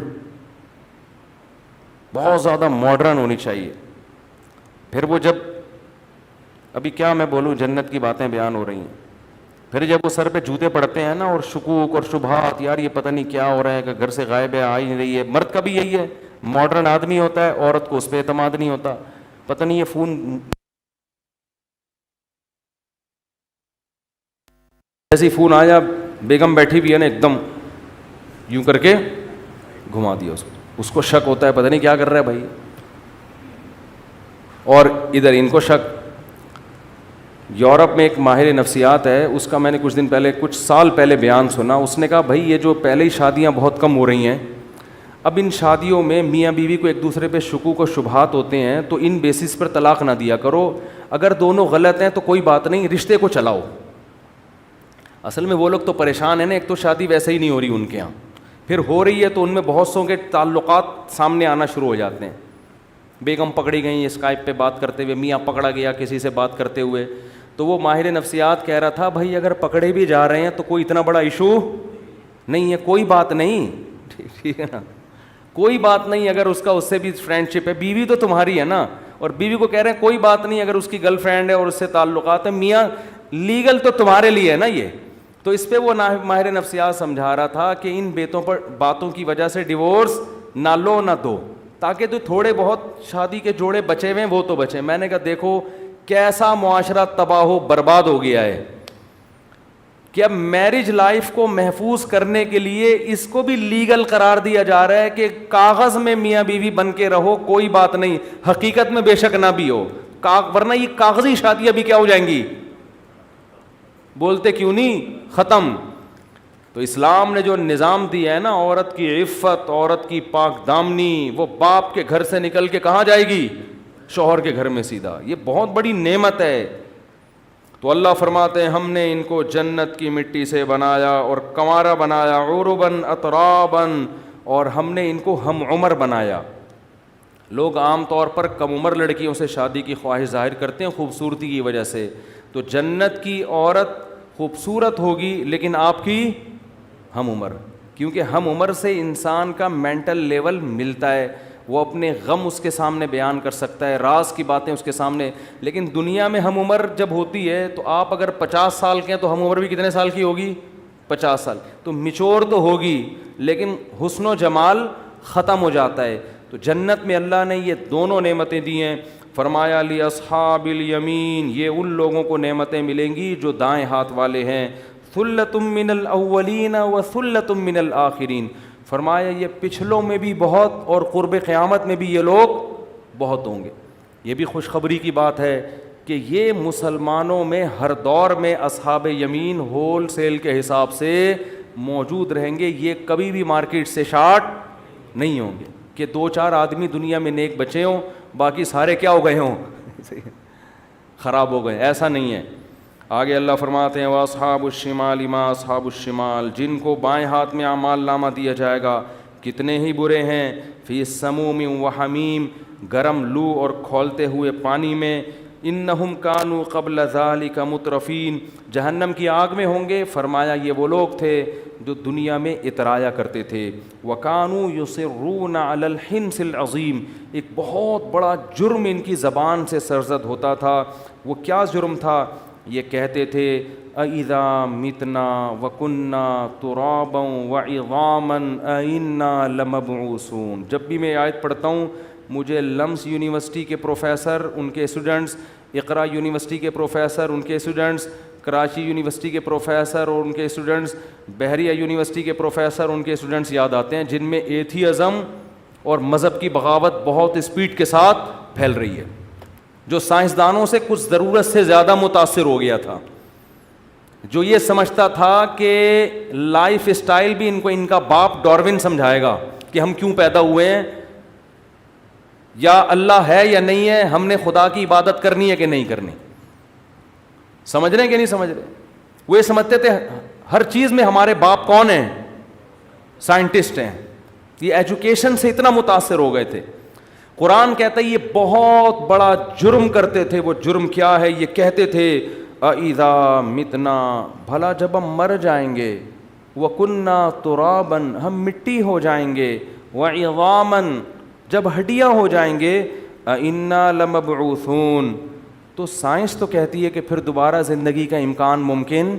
بہت زیادہ ماڈرن ہونی چاہیے. پھر وہ جب، ابھی کیا میں بولوں، جنت کی باتیں بیان ہو رہی ہیں، پھر جب وہ سر پہ جوتے پڑتے ہیں نا، اور شکوک اور شبہات، یار یہ پتہ نہیں کیا ہو رہا ہے، کہ گھر سے غائب ہے، آ ہی نہیں رہی ہے. مرد کا بھی یہی ہے، ماڈرن آدمی ہوتا ہے، عورت کو اس پہ اعتماد نہیں ہوتا. پتہ نہیں یہ فون، جیسے ہی فون آیا، بیگم بیٹھی بھی ہے نا، ایک دم یوں کر کے گھما دیا اس کو شک ہوتا ہے پتہ نہیں کیا کر رہا ہے بھائی. اور ادھر ان کو شک. یورپ میں ایک ماہر نفسیات ہے، اس کا میں نے کچھ دن پہلے، کچھ سال پہلے بیان سنا. اس نے کہا بھائی یہ جو پہلے ہی شادیاں بہت کم ہو رہی ہیں، اب ان شادیوں میں میاں بیوی کو ایک دوسرے پہ شکوک و شبہات ہوتے ہیں، تو ان بیسس پر طلاق نہ دیا کرو. اگر دونوں غلط ہیں تو کوئی بات نہیں، رشتے کو چلاؤ. اصل میں وہ لوگ تو پریشان ہیں نا، ایک تو شادی ویسے ہی نہیں ہو رہی ان کے یہاں، پھر ہو رہی ہے تو ان میں بہت سوں کے تعلقات سامنے آنا شروع ہو جاتے ہیں. بیگم پکڑی گئیں اسکائپ پہ بات کرتے ہوئے، میاں پکڑا گیا کسی سے بات کرتے ہوئے. تو وہ ماہر نفسیات کہہ رہا تھا بھائی اگر پکڑے بھی جا رہے ہیں تو کوئی اتنا بڑا ایشو نہیں ہے، کوئی بات نہیں، ٹھیک ہے نا، کوئی بات نہیں. اگر اس کا اس سے بھی فرینڈ شپ ہے، بیوی تو تمہاری ہے نا، اور بیوی کو کہہ رہے ہیں کوئی بات نہیں اگر اس کی گرل فرینڈ ہے اور اس سے تعلقات ہیں، میاں لیگل تو تمہارے لیے ہے نا یہ. تو اس پہ وہ ماہر نفسیات سمجھا رہا تھا کہ ان باتوں کی وجہ سے ڈیورس نہ لو نہ دو، تاکہ تو تھوڑے بہت شادی کے جوڑے بچے ہوئے ہیں وہ تو بچیں. میں نے کہا دیکھو کیسا معاشرہ تباہ و برباد ہو گیا ہے کہ اب میرج لائف کو محفوظ کرنے کے لیے اس کو بھی لیگل قرار دیا جا رہا ہے کہ کاغذ میں میاں بیوی بن کے رہو، کوئی بات نہیں، حقیقت میں بے شک نہ بھی ہو، ورنہ یہ کاغذی شادیاں بھی کیا ہو جائیں گی، بولتے کیوں نہیں ختم. تو اسلام نے جو نظام دیا ہے نا عورت کی عفت, عورت کی پاک دامنی, وہ باپ کے گھر سے نکل کے کہاں جائے گی؟ شوہر کے گھر میں سیدھا. یہ بہت بڑی نعمت ہے. تو اللہ فرماتے ہیں ہم نے ان کو جنت کی مٹی سے بنایا اور کنوارا بنایا, عرباً اتراباً, اور ہم نے ان کو ہم عمر بنایا. لوگ عام طور پر کم عمر لڑکیوں سے شادی کی خواہش ظاہر کرتے ہیں خوبصورتی کی وجہ سے. تو جنت کی عورت خوبصورت ہوگی لیکن آپ کی ہم عمر, کیونکہ ہم عمر سے انسان کا مینٹل لیول ملتا ہے, وہ اپنے غم اس کے سامنے بیان کر سکتا ہے, راز کی باتیں اس کے سامنے. لیکن دنیا میں ہم عمر جب ہوتی ہے تو آپ اگر 50 سال کے ہیں تو ہم عمر بھی کتنے سال کی ہوگی؟ 50 سال. تو میچور تو ہوگی لیکن حسن و جمال ختم ہو جاتا ہے. تو جنت میں اللہ نے یہ دونوں نعمتیں دی ہیں. فرمایا لی اصحاب الیمین, یہ ان لوگوں کو نعمتیں ملیں گی جو دائیں ہاتھ والے ہیں. ثلۃ من الاولین وثلۃ من الآخرین, فرمایا یہ پچھلوں میں بھی بہت اور قرب قیامت میں بھی یہ لوگ بہت ہوں گے. یہ بھی خوشخبری کی بات ہے کہ یہ مسلمانوں میں ہر دور میں اصحاب یمین ہول سیل کے حساب سے موجود رہیں گے. یہ کبھی بھی مارکیٹ سے شارٹ نہیں ہوں گے کہ 2-4 آدمی دنیا میں نیک بچے ہوں باقی سارے کیا ہو گئے ہوں خراب ہو گئے. ایسا نہیں ہے. آگے اللہ فرماتے ہیں واصحاب الشمال ما اصحاب الشمال, جن کو بائیں ہاتھ میں اعمال نامہ دیا جائے گا کتنے ہی برے ہیں. فی سموم و حمیم, گرم لو اور کھولتے ہوئے پانی میں. انہم کانوا قبل ذالک مترفین, جہنم کی آگ میں ہوں گے. فرمایا یہ وہ لوگ تھے جو دنیا میں اترایا کرتے تھے. وکانوا یصرون علی الحنث العظیم, ایک بہت بڑا جرم ان کی زبان سے سرزد ہوتا تھا. وہ کیا جرم تھا؟ یہ کہتے تھے اَإِذَا مِتْنَا وَكُنَّا تُرَابًا وَعِظَامًا أَإِنَّا لَمَبْعُوثُونَ. جب بھی میں آیت پڑھتا ہوں مجھے لمس یونیورسٹی کے پروفیسر ان کے اسٹوڈنٹس, اقرا یونیورسٹی کے پروفیسر ان کے اسٹوڈنٹس, کراچی یونیورسٹی کے پروفیسر اور ان کے اسٹوڈنٹس, بحریہ یونیورسٹی کے پروفیسر ان کے اسٹوڈنٹس یاد آتے ہیں جن میں ایتھیزم اور مذہب کی بغاوت بہت اسپیڈ کے ساتھ پھیل رہی ہے, جو سائنسدانوں سے کچھ ضرورت سے زیادہ متاثر ہو گیا تھا, جو یہ سمجھتا تھا کہ لائف اسٹائل بھی ان کا باپ ڈارون سمجھائے گا کہ ہم کیوں پیدا ہوئے ہیں, یا اللہ ہے یا نہیں ہے, ہم نے خدا کی عبادت کرنی ہے کہ نہیں کرنی. سمجھ رہے ہیں کہ نہیں سمجھ رہے؟ وہ یہ سمجھتے تھے ہر چیز میں ہمارے باپ کون ہیں؟ سائنٹسٹ ہیں. یہ ایجوکیشن سے اتنا متاثر ہو گئے تھے. قرآن کہتا ہے یہ بہت بڑا جرم کرتے تھے. وہ جرم کیا ہے؟ یہ کہتے تھے اِذَا مِتْنَا, بھلا جب ہم مر جائیں گے, وَكُنَّا تُرَابًا, ہم مٹی ہو جائیں گے, وَعِظَامًا, جب ہڈیاں ہو جائیں گے, اِنَّا لَمَبْعُوثُونَ, تو سائنس تو کہتی ہے کہ پھر دوبارہ زندگی کا امکان ممکن,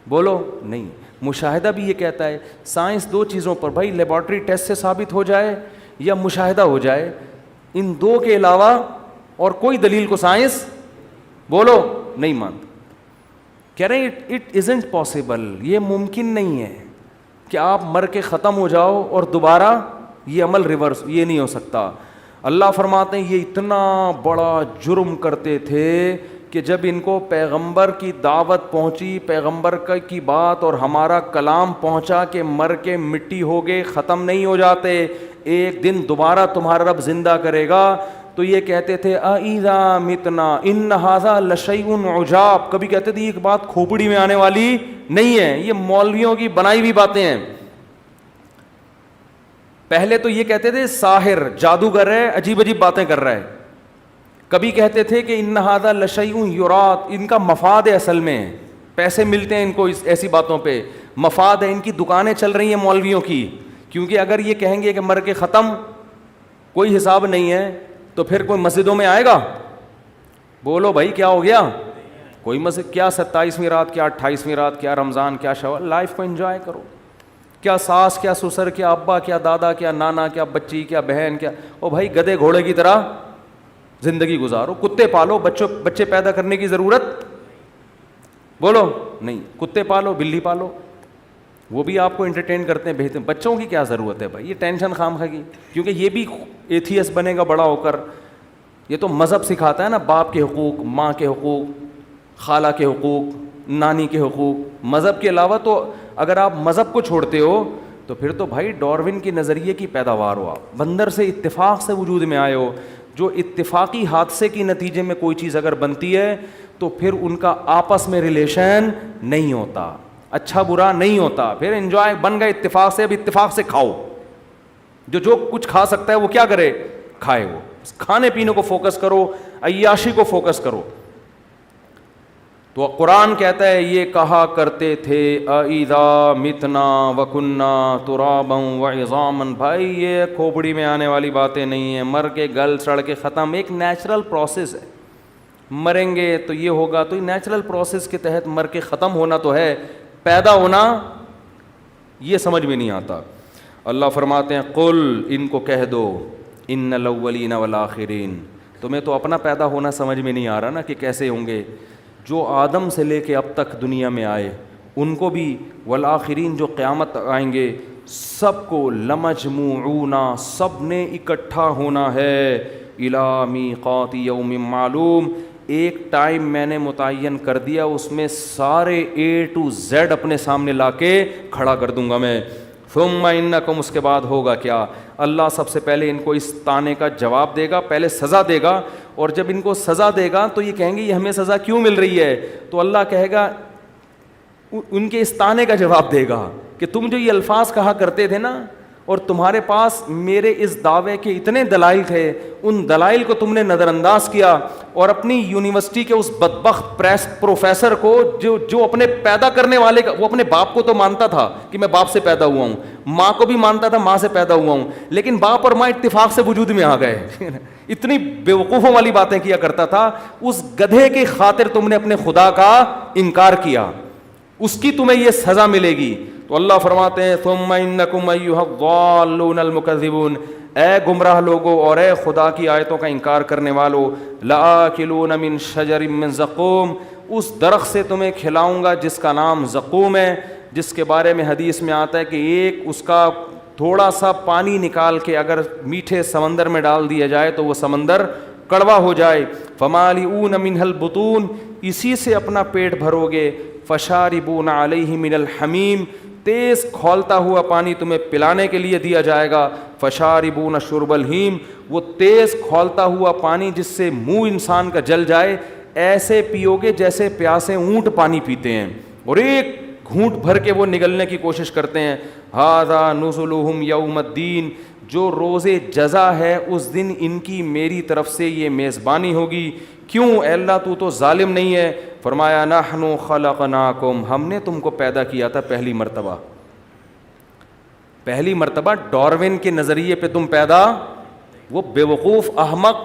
بولو نہیں. مشاہدہ بھی یہ کہتا ہے. سائنس 2 چیزوں پر بھائی, لیبارٹری ٹیسٹ سے ثابت ہو جائے یا مشاہدہ ہو جائے, ان 2 کے علاوہ اور کوئی دلیل کو سائنس بولو نہیں مانتا. کہہ رہے ہیں اٹ ازنٹ پاسبل, یہ ممکن نہیں ہے کہ آپ مر کے ختم ہو جاؤ اور دوبارہ یہ عمل ریورس, یہ نہیں ہو سکتا. اللہ فرماتے ہیں یہ اتنا بڑا جرم کرتے تھے کہ جب ان کو پیغمبر کی دعوت پہنچی, پیغمبر کی بات اور ہمارا کلام پہنچا کہ مر کے مٹی ہو گئے, ختم نہیں ہو جاتے, ایک دن دوبارہ تمہارا رب زندہ کرے گا, تو یہ کہتے تھے اِذَا مِتْنَا إِنَّ هَذَا لَشَيْءٌ عُجَابٌ. کبھی کہتے تھے یہ بات کھوپڑی میں آنے والی نہیں ہے, یہ مولویوں کی بنائی ہوئی باتیں ہیں. پہلے تو یہ کہتے تھے ساحر, جادوگر ہے, عجیب عجیب باتیں کر رہا ہے. کبھی کہتے تھے کہ ان هذا لشیء یراد, ان کا مفاد ہے, اصل میں پیسے ملتے ہیں ان کو ایسی باتوں پہ, مفاد ہے, ان کی دکانیں چل رہی ہیں مولویوں کی. کیونکہ اگر یہ کہیں گے کہ مر کے ختم, کوئی حساب نہیں ہے, تو پھر کوئی مسجدوں میں آئے گا؟ بولو بھائی کیا ہو گیا؟ کوئی مسجد کیا 27ویں رات, کیا 28ویں رات, کیا رمضان, کیا شوال. لائف کو انجوائے کرو. کیا ساس, کیا سسر, کیا ابا, کیا دادا, کیا نانا, کیا بچی, کیا بہن, کیا او بھائی گدھے گھوڑے کی طرح زندگی گزارو. کتے پالو, بچے پیدا کرنے کی ضرورت بولو نہیں. کتے پالو, بلی پالو, وہ بھی آپ کو انٹرٹین کرتے ہیں, بھیجتے ہیں. بچوں کی کیا ضرورت ہے بھائی, یہ ٹینشن خام کی, کیونکہ یہ بھی ایتھیس بنے گا بڑا ہو کر. یہ تو مذہب سکھاتا ہے نا, باپ کے حقوق, ماں کے حقوق, خالہ کے حقوق, نانی کے حقوق، مذہب کے علاوہ تو اگر آپ مذہب کو چھوڑتے ہو تو پھر تو بھائی ڈارون کے نظریے کی پیداوار ہو آپ، بندر سے اتفاق سے وجود میں آئے ہو. جو اتفاقی حادثے کی نتیجے میں کوئی چیز اگر بنتی ہے تو پھر ان کا آپس میں ریلیشن نہیں ہوتا، اچھا برا نہیں ہوتا، پھر انجوائے بن گئے اتفاق سے. اب اتفاق سے کھاؤ، جو کچھ کھا سکتا ہے وہ کیا کرے، کھائے. وہ کھانے پینے کو فوکس کرو، عیاشی کو فوکس کرو. تو قرآن کہتا ہے یہ کہا کرتے تھے اَإِذَا مِتْنَا وَكُنَّا تُرَابًا وَعِظَامًا. بھائی یہ کھوپڑی میں آنے والی باتیں نہیں ہیں، مر کے گل سڑ کے ختم. ایک نیچرل پروسیس ہے، مریں گے تو یہ ہوگا. تو نیچرل پروسیس کے تحت مر کے ختم ہونا تو ہے، پیدا ہونا یہ سمجھ میں نہیں آتا. اللہ فرماتے ہیں قل، ان کو کہہ دو، ان الاولین والآخرین. تمہیں تو اپنا پیدا ہونا سمجھ میں نہیں آ رہا نا کہ کیسے ہوں گے. جو آدم سے لے کے اب تک دنیا میں آئے ان کو بھی، والآخرین جو قیامت تک آئیں گے سب کو، لمجموعون سب نے اکٹھا ہونا ہے، الی میقات یوم معلوم. ایک ٹائم میں نے متعین کر دیا، اس میں سارے اے ٹو زیڈ اپنے سامنے لا کے کھڑا کر دوں گا میں. ثم انکم، اس کے بعد ہوگا کیا؟ اللہ سب سے پہلے ان کو اس طعنے کا جواب دے گا، پہلے سزا دے گا. اور جب ان کو سزا دے گا تو یہ کہیں گے یہ ہمیں سزا کیوں مل رہی ہے؟ تو اللہ کہے گا، ان کے اس طعنے کا جواب دے گا کہ تم جو یہ الفاظ کہا کرتے تھے نا، اور تمہارے پاس میرے اس دعوے کے اتنے دلائل تھے، ان دلائل کو تم نے نظر انداز کیا، اور اپنی یونیورسٹی کے اس بدبخت پروفیسر کو جو اپنے پیدا کرنے والے کا، وہ اپنے باپ کو تو مانتا تھا کہ میں باپ سے پیدا ہوا ہوں، ماں کو بھی مانتا تھا ماں سے پیدا ہوا ہوں، لیکن باپ اور ماں اتفاق سے وجود میں آ گئے. اتنی بیوقوفوں والی باتیں کیا کرتا تھا. اس گدھے کی خاطر تم نے اپنے خدا کا انکار کیا، اس کی تمہیں یہ سزا ملے گی. تو اللہ فرماتے ہیں ثم انکم ایھا الضالون المکذبون، اے گمراہ لوگو اور اے خدا کی آیتوں کا انکار کرنے والو، لآکلون من شجر من زقوم، اس درخت سے تمہیں کھلاؤں گا جس کا نام زقوم ہے، جس کے بارے میں حدیث میں آتا ہے کہ ایک اس کا تھوڑا سا پانی نکال کے اگر میٹھے سمندر میں ڈال دیا جائے تو وہ سمندر کڑوا ہو جائے. فمالئون منہ البطون، اسی سے اپنا پیٹ بھرو گے. فشاربون علیہ من الحمیم، تیز کھولتا ہوا پانی تمہیں پلانے کے لیے دیا جائے گا. فشاربون شرب الہیم، وہ تیز کھولتا ہوا پانی جس سے منہ انسان کا جل جائے، ایسے پیو گے جیسے پیاسے اونٹ پانی پیتے ہیں، اور ایک گھونٹ بھر کے وہ نگلنے کی کوشش کرتے ہیں. ھذا نزلہم یوم الدین، جو روز جزا ہے اس دن ان کی میری طرف سے یہ میزبانی ہوگی. کیوں اے اللہ تو تو ظالم نہیں ہے؟ فرمایا نحن خلقناکم، ہم نے تم کو پیدا کیا تھا پہلی مرتبہ ڈارون کے نظریے پہ تم پیدا. وہ بیوقوف احمق،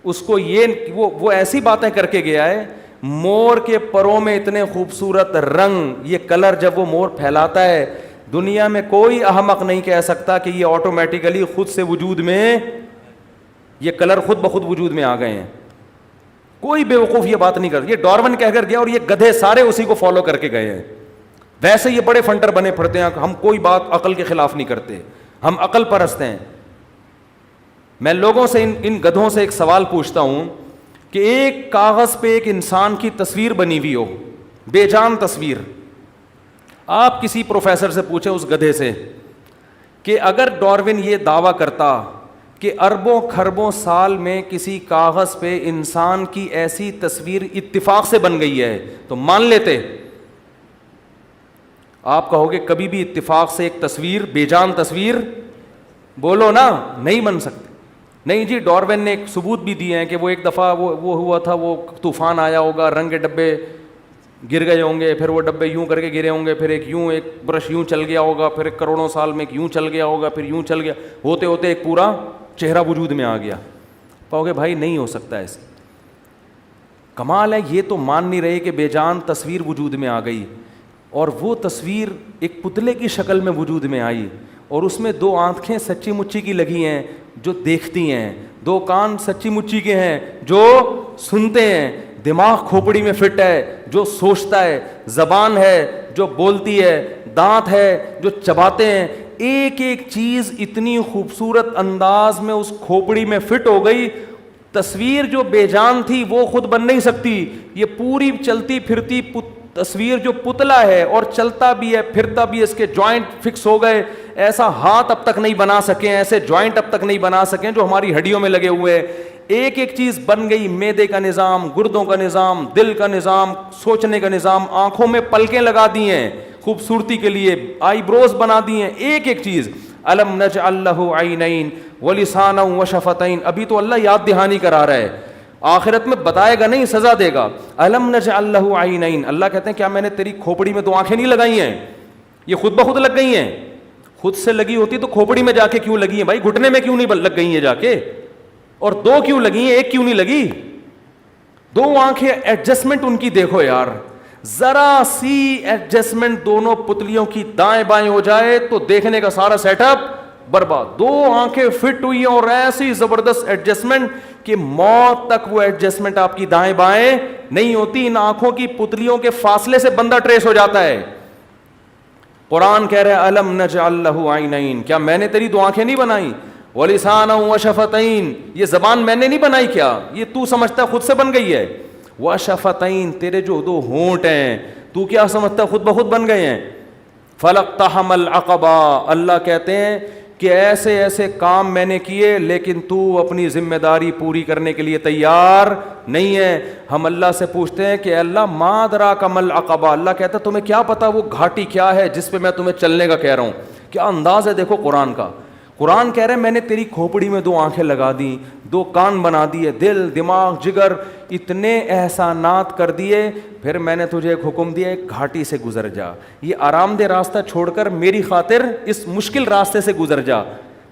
اس کو یہ وہ ایسی باتیں کر کے گیا ہے. مور کے پروں میں اتنے خوبصورت رنگ، یہ کلر جب وہ مور پھیلاتا ہے، دنیا میں کوئی احمق نہیں کہہ سکتا کہ یہ آٹومیٹیکلی خود سے وجود میں، یہ کلر خود بخود وجود میں آ گئے ہیں. کوئی بیوقوف یہ بات نہیں کرتا. یہ ڈارون کہہ کر گیا اور یہ گدھے سارے اسی کو فالو کر کے گئے ہیں. ویسے یہ بڑے فنٹر بنے پھرتے ہیں، ہم کوئی بات عقل کے خلاف نہیں کرتے، ہم عقل پرست ہیں. میں لوگوں سے ان گدھوں سے ایک سوال پوچھتا ہوں کہ ایک کاغذ پہ ایک انسان کی تصویر بنی ہوئی ہو، بے جان تصویر، آپ کسی پروفیسر سے پوچھیں اس گدھے سے کہ اگر ڈارون یہ دعویٰ کرتا کہ اربوں کھربوں سال میں کسی کاغذ پہ انسان کی ایسی تصویر اتفاق سے بن گئی ہے تو مان لیتے؟ آپ کہو گے کبھی بھی اتفاق سے ایک تصویر، بے جان تصویر، بولو نا، نہیں بن سکتے. نہیں جی، ڈارون نے ایک ثبوت بھی دیے ہیں کہ وہ ایک دفعہ وہ ہوا تھا، وہ طوفان آیا ہوگا، رنگ کے ڈبے گر گئے ہوں گے، پھر وہ ڈبے یوں کر کے گرے ہوں گے، پھر ایک برش یوں چل گیا ہوگا، پھر ایک کروڑوں سال میں ایک یوں چل گیا ہوگا، پھر یوں چل گیا، ہوتے ہوتے ایک پورا چہرہ وجود میں آ گیا. کہو گے بھائی نہیں ہو سکتا ایسے. کمال ہے، یہ تو مان نہیں رہے کہ بے جان تصویر وجود میں آ گئی، اور وہ تصویر ایک پتلے کی شکل میں وجود میں آئی، اور اس میں 2 آنکھیں سچی مچی کی لگی ہیں جو دیکھتی ہیں، 2 کان سچی مچی کے ہیں جو سنتے ہیں، دماغ کھوپڑی میں فٹ ہے جو سوچتا ہے، زبان ہے جو بولتی ہے، دانت ہے جو چباتے ہیں. ایک ایک چیز اتنی خوبصورت انداز میں اس کھوپڑی میں فٹ ہو گئی، تصویر جو بے جان تھی وہ خود بن نہیں سکتی. یہ پوری چلتی پھرتی تصویر جو پتلا ہے اور چلتا بھی ہے پھرتا بھی ہے, اس کے جوائنٹ فکس ہو گئے, ایسا ہاتھ اب تک نہیں بنا سکے, ایسے جوائنٹ اب تک نہیں بنا سکے جو ہماری ہڈیوں میں لگے ہوئے. ایک ایک چیز بن گئی, معدے کا نظام, گردوں کا نظام, دل کا نظام, سوچنے کا نظام, آنکھوں میں پلکیں لگا دی ہیں خوبصورتی کے لیے, آئی بروز بنا دی ہیں, ایک ایک چیز. الم نجعل لہ عینین ولسانا وشفتین. ابھی تو اللہ یاد دہانی کرا رہا ہے, آخرت میں بتائے گا نہیں, سزا دے گا. الم نجعل لہ عینین, اللہ کہتے ہیں کیا میں نے تیری کھوپڑی میں 2 آنکھیں نہیں لگائی ہیں؟ یہ خود بخود لگ گئی ہیں. خود سے لگی ہوتی تو کھوپڑی میں جا کے کیوں لگی ہیں بھائی؟ گھٹنے میں کیوں نہیں لگ گئی ہیں جا کے؟ اور 2 کیوں لگی ہیں, 1 کیوں نہیں لگی؟ 2 آنکھیں ایڈجسٹمنٹ ان کی دیکھو یار, ذرا سی ایڈجسٹمنٹ دونوں پتلیوں کی دائیں بائیں ہو جائے تو دیکھنے کا سارا سیٹ اپ برباد. 2 آنکھیں فٹ ہوئی ہیں اور ایسی زبردست ایڈجسٹمنٹ کہ موت تک وہ ایڈجسٹمنٹ آپ کی دائیں بائیں نہیں ہوتی. ان آنکھوں کی پتلیوں کے فاصلے سے بندہ ٹریس ہو جاتا ہے. قرآن کہہ رہے الم نجعل لہ عینین, کیا میں نے تیری 2 آنکھیں نہیں بنائی؟ ولسانا وشفتین, یہ زبان میں نے نہیں بنائی کیا؟ یہ تو سمجھتا ہے خود سے بن گئی ہے. وشفتین, تیرے جو 2 ہونٹ ہیں تو کیا سمجھتا ہے خود بخود بن گئے ہیں؟ فلقتحم العقبہ, اللہ کہتے ہیں کہ ایسے ایسے کام میں نے کیے لیکن تو اپنی ذمہ داری پوری کرنے کے لیے تیار نہیں ہے. ہم اللہ سے پوچھتے ہیں کہ اللہ ما ادراک ما العقبہ, اللہ کہتا ہے تمہیں کیا پتا وہ گھاٹی کیا ہے جس پہ میں تمہیں چلنے کا کہہ رہا ہوں. کیا انداز ہے دیکھو قرآن کا. قرآن کہہ رہے ہیں میں نے تیری کھوپڑی میں 2 آنکھیں لگا دیں, 2 کان بنا دیے, دل دماغ جگر اتنے احسانات کر دیے, پھر میں نے تجھے ایک حکم دیا ایک گھاٹی سے گزر جا, یہ آرام دہ راستہ چھوڑ کر میری خاطر اس مشکل راستے سے گزر جا.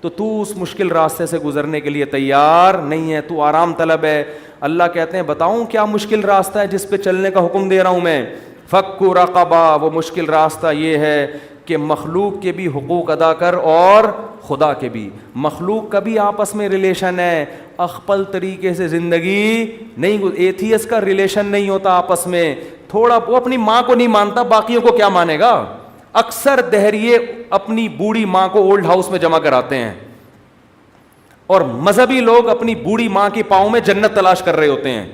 تو اس مشکل راستے سے گزرنے کے لیے تیار نہیں ہے, تو آرام طلب ہے. اللہ کہتے ہیں بتاؤں کیا مشکل راستہ ہے جس پہ چلنے کا حکم دے رہا ہوں میں؟ فک رقبہ, وہ مشکل راستہ یہ ہے کہ مخلوق کے بھی حقوق ادا کر اور خدا کے بھی. مخلوق کا بھی آپس میں ریلیشن ہے, اخپل طریقے سے زندگی نہیں, ایتھیس کا ریلیشن نہیں ہوتا آپس میں. تھوڑا وہ اپنی ماں کو نہیں مانتا, باقیوں کو کیا مانے گا؟ اکثر دہریے اپنی بوڑھی ماں کو اولڈ ہاؤس میں جمع کراتے ہیں, اور مذہبی لوگ اپنی بوڑھی ماں کی پاؤں میں جنت تلاش کر رہے ہوتے ہیں.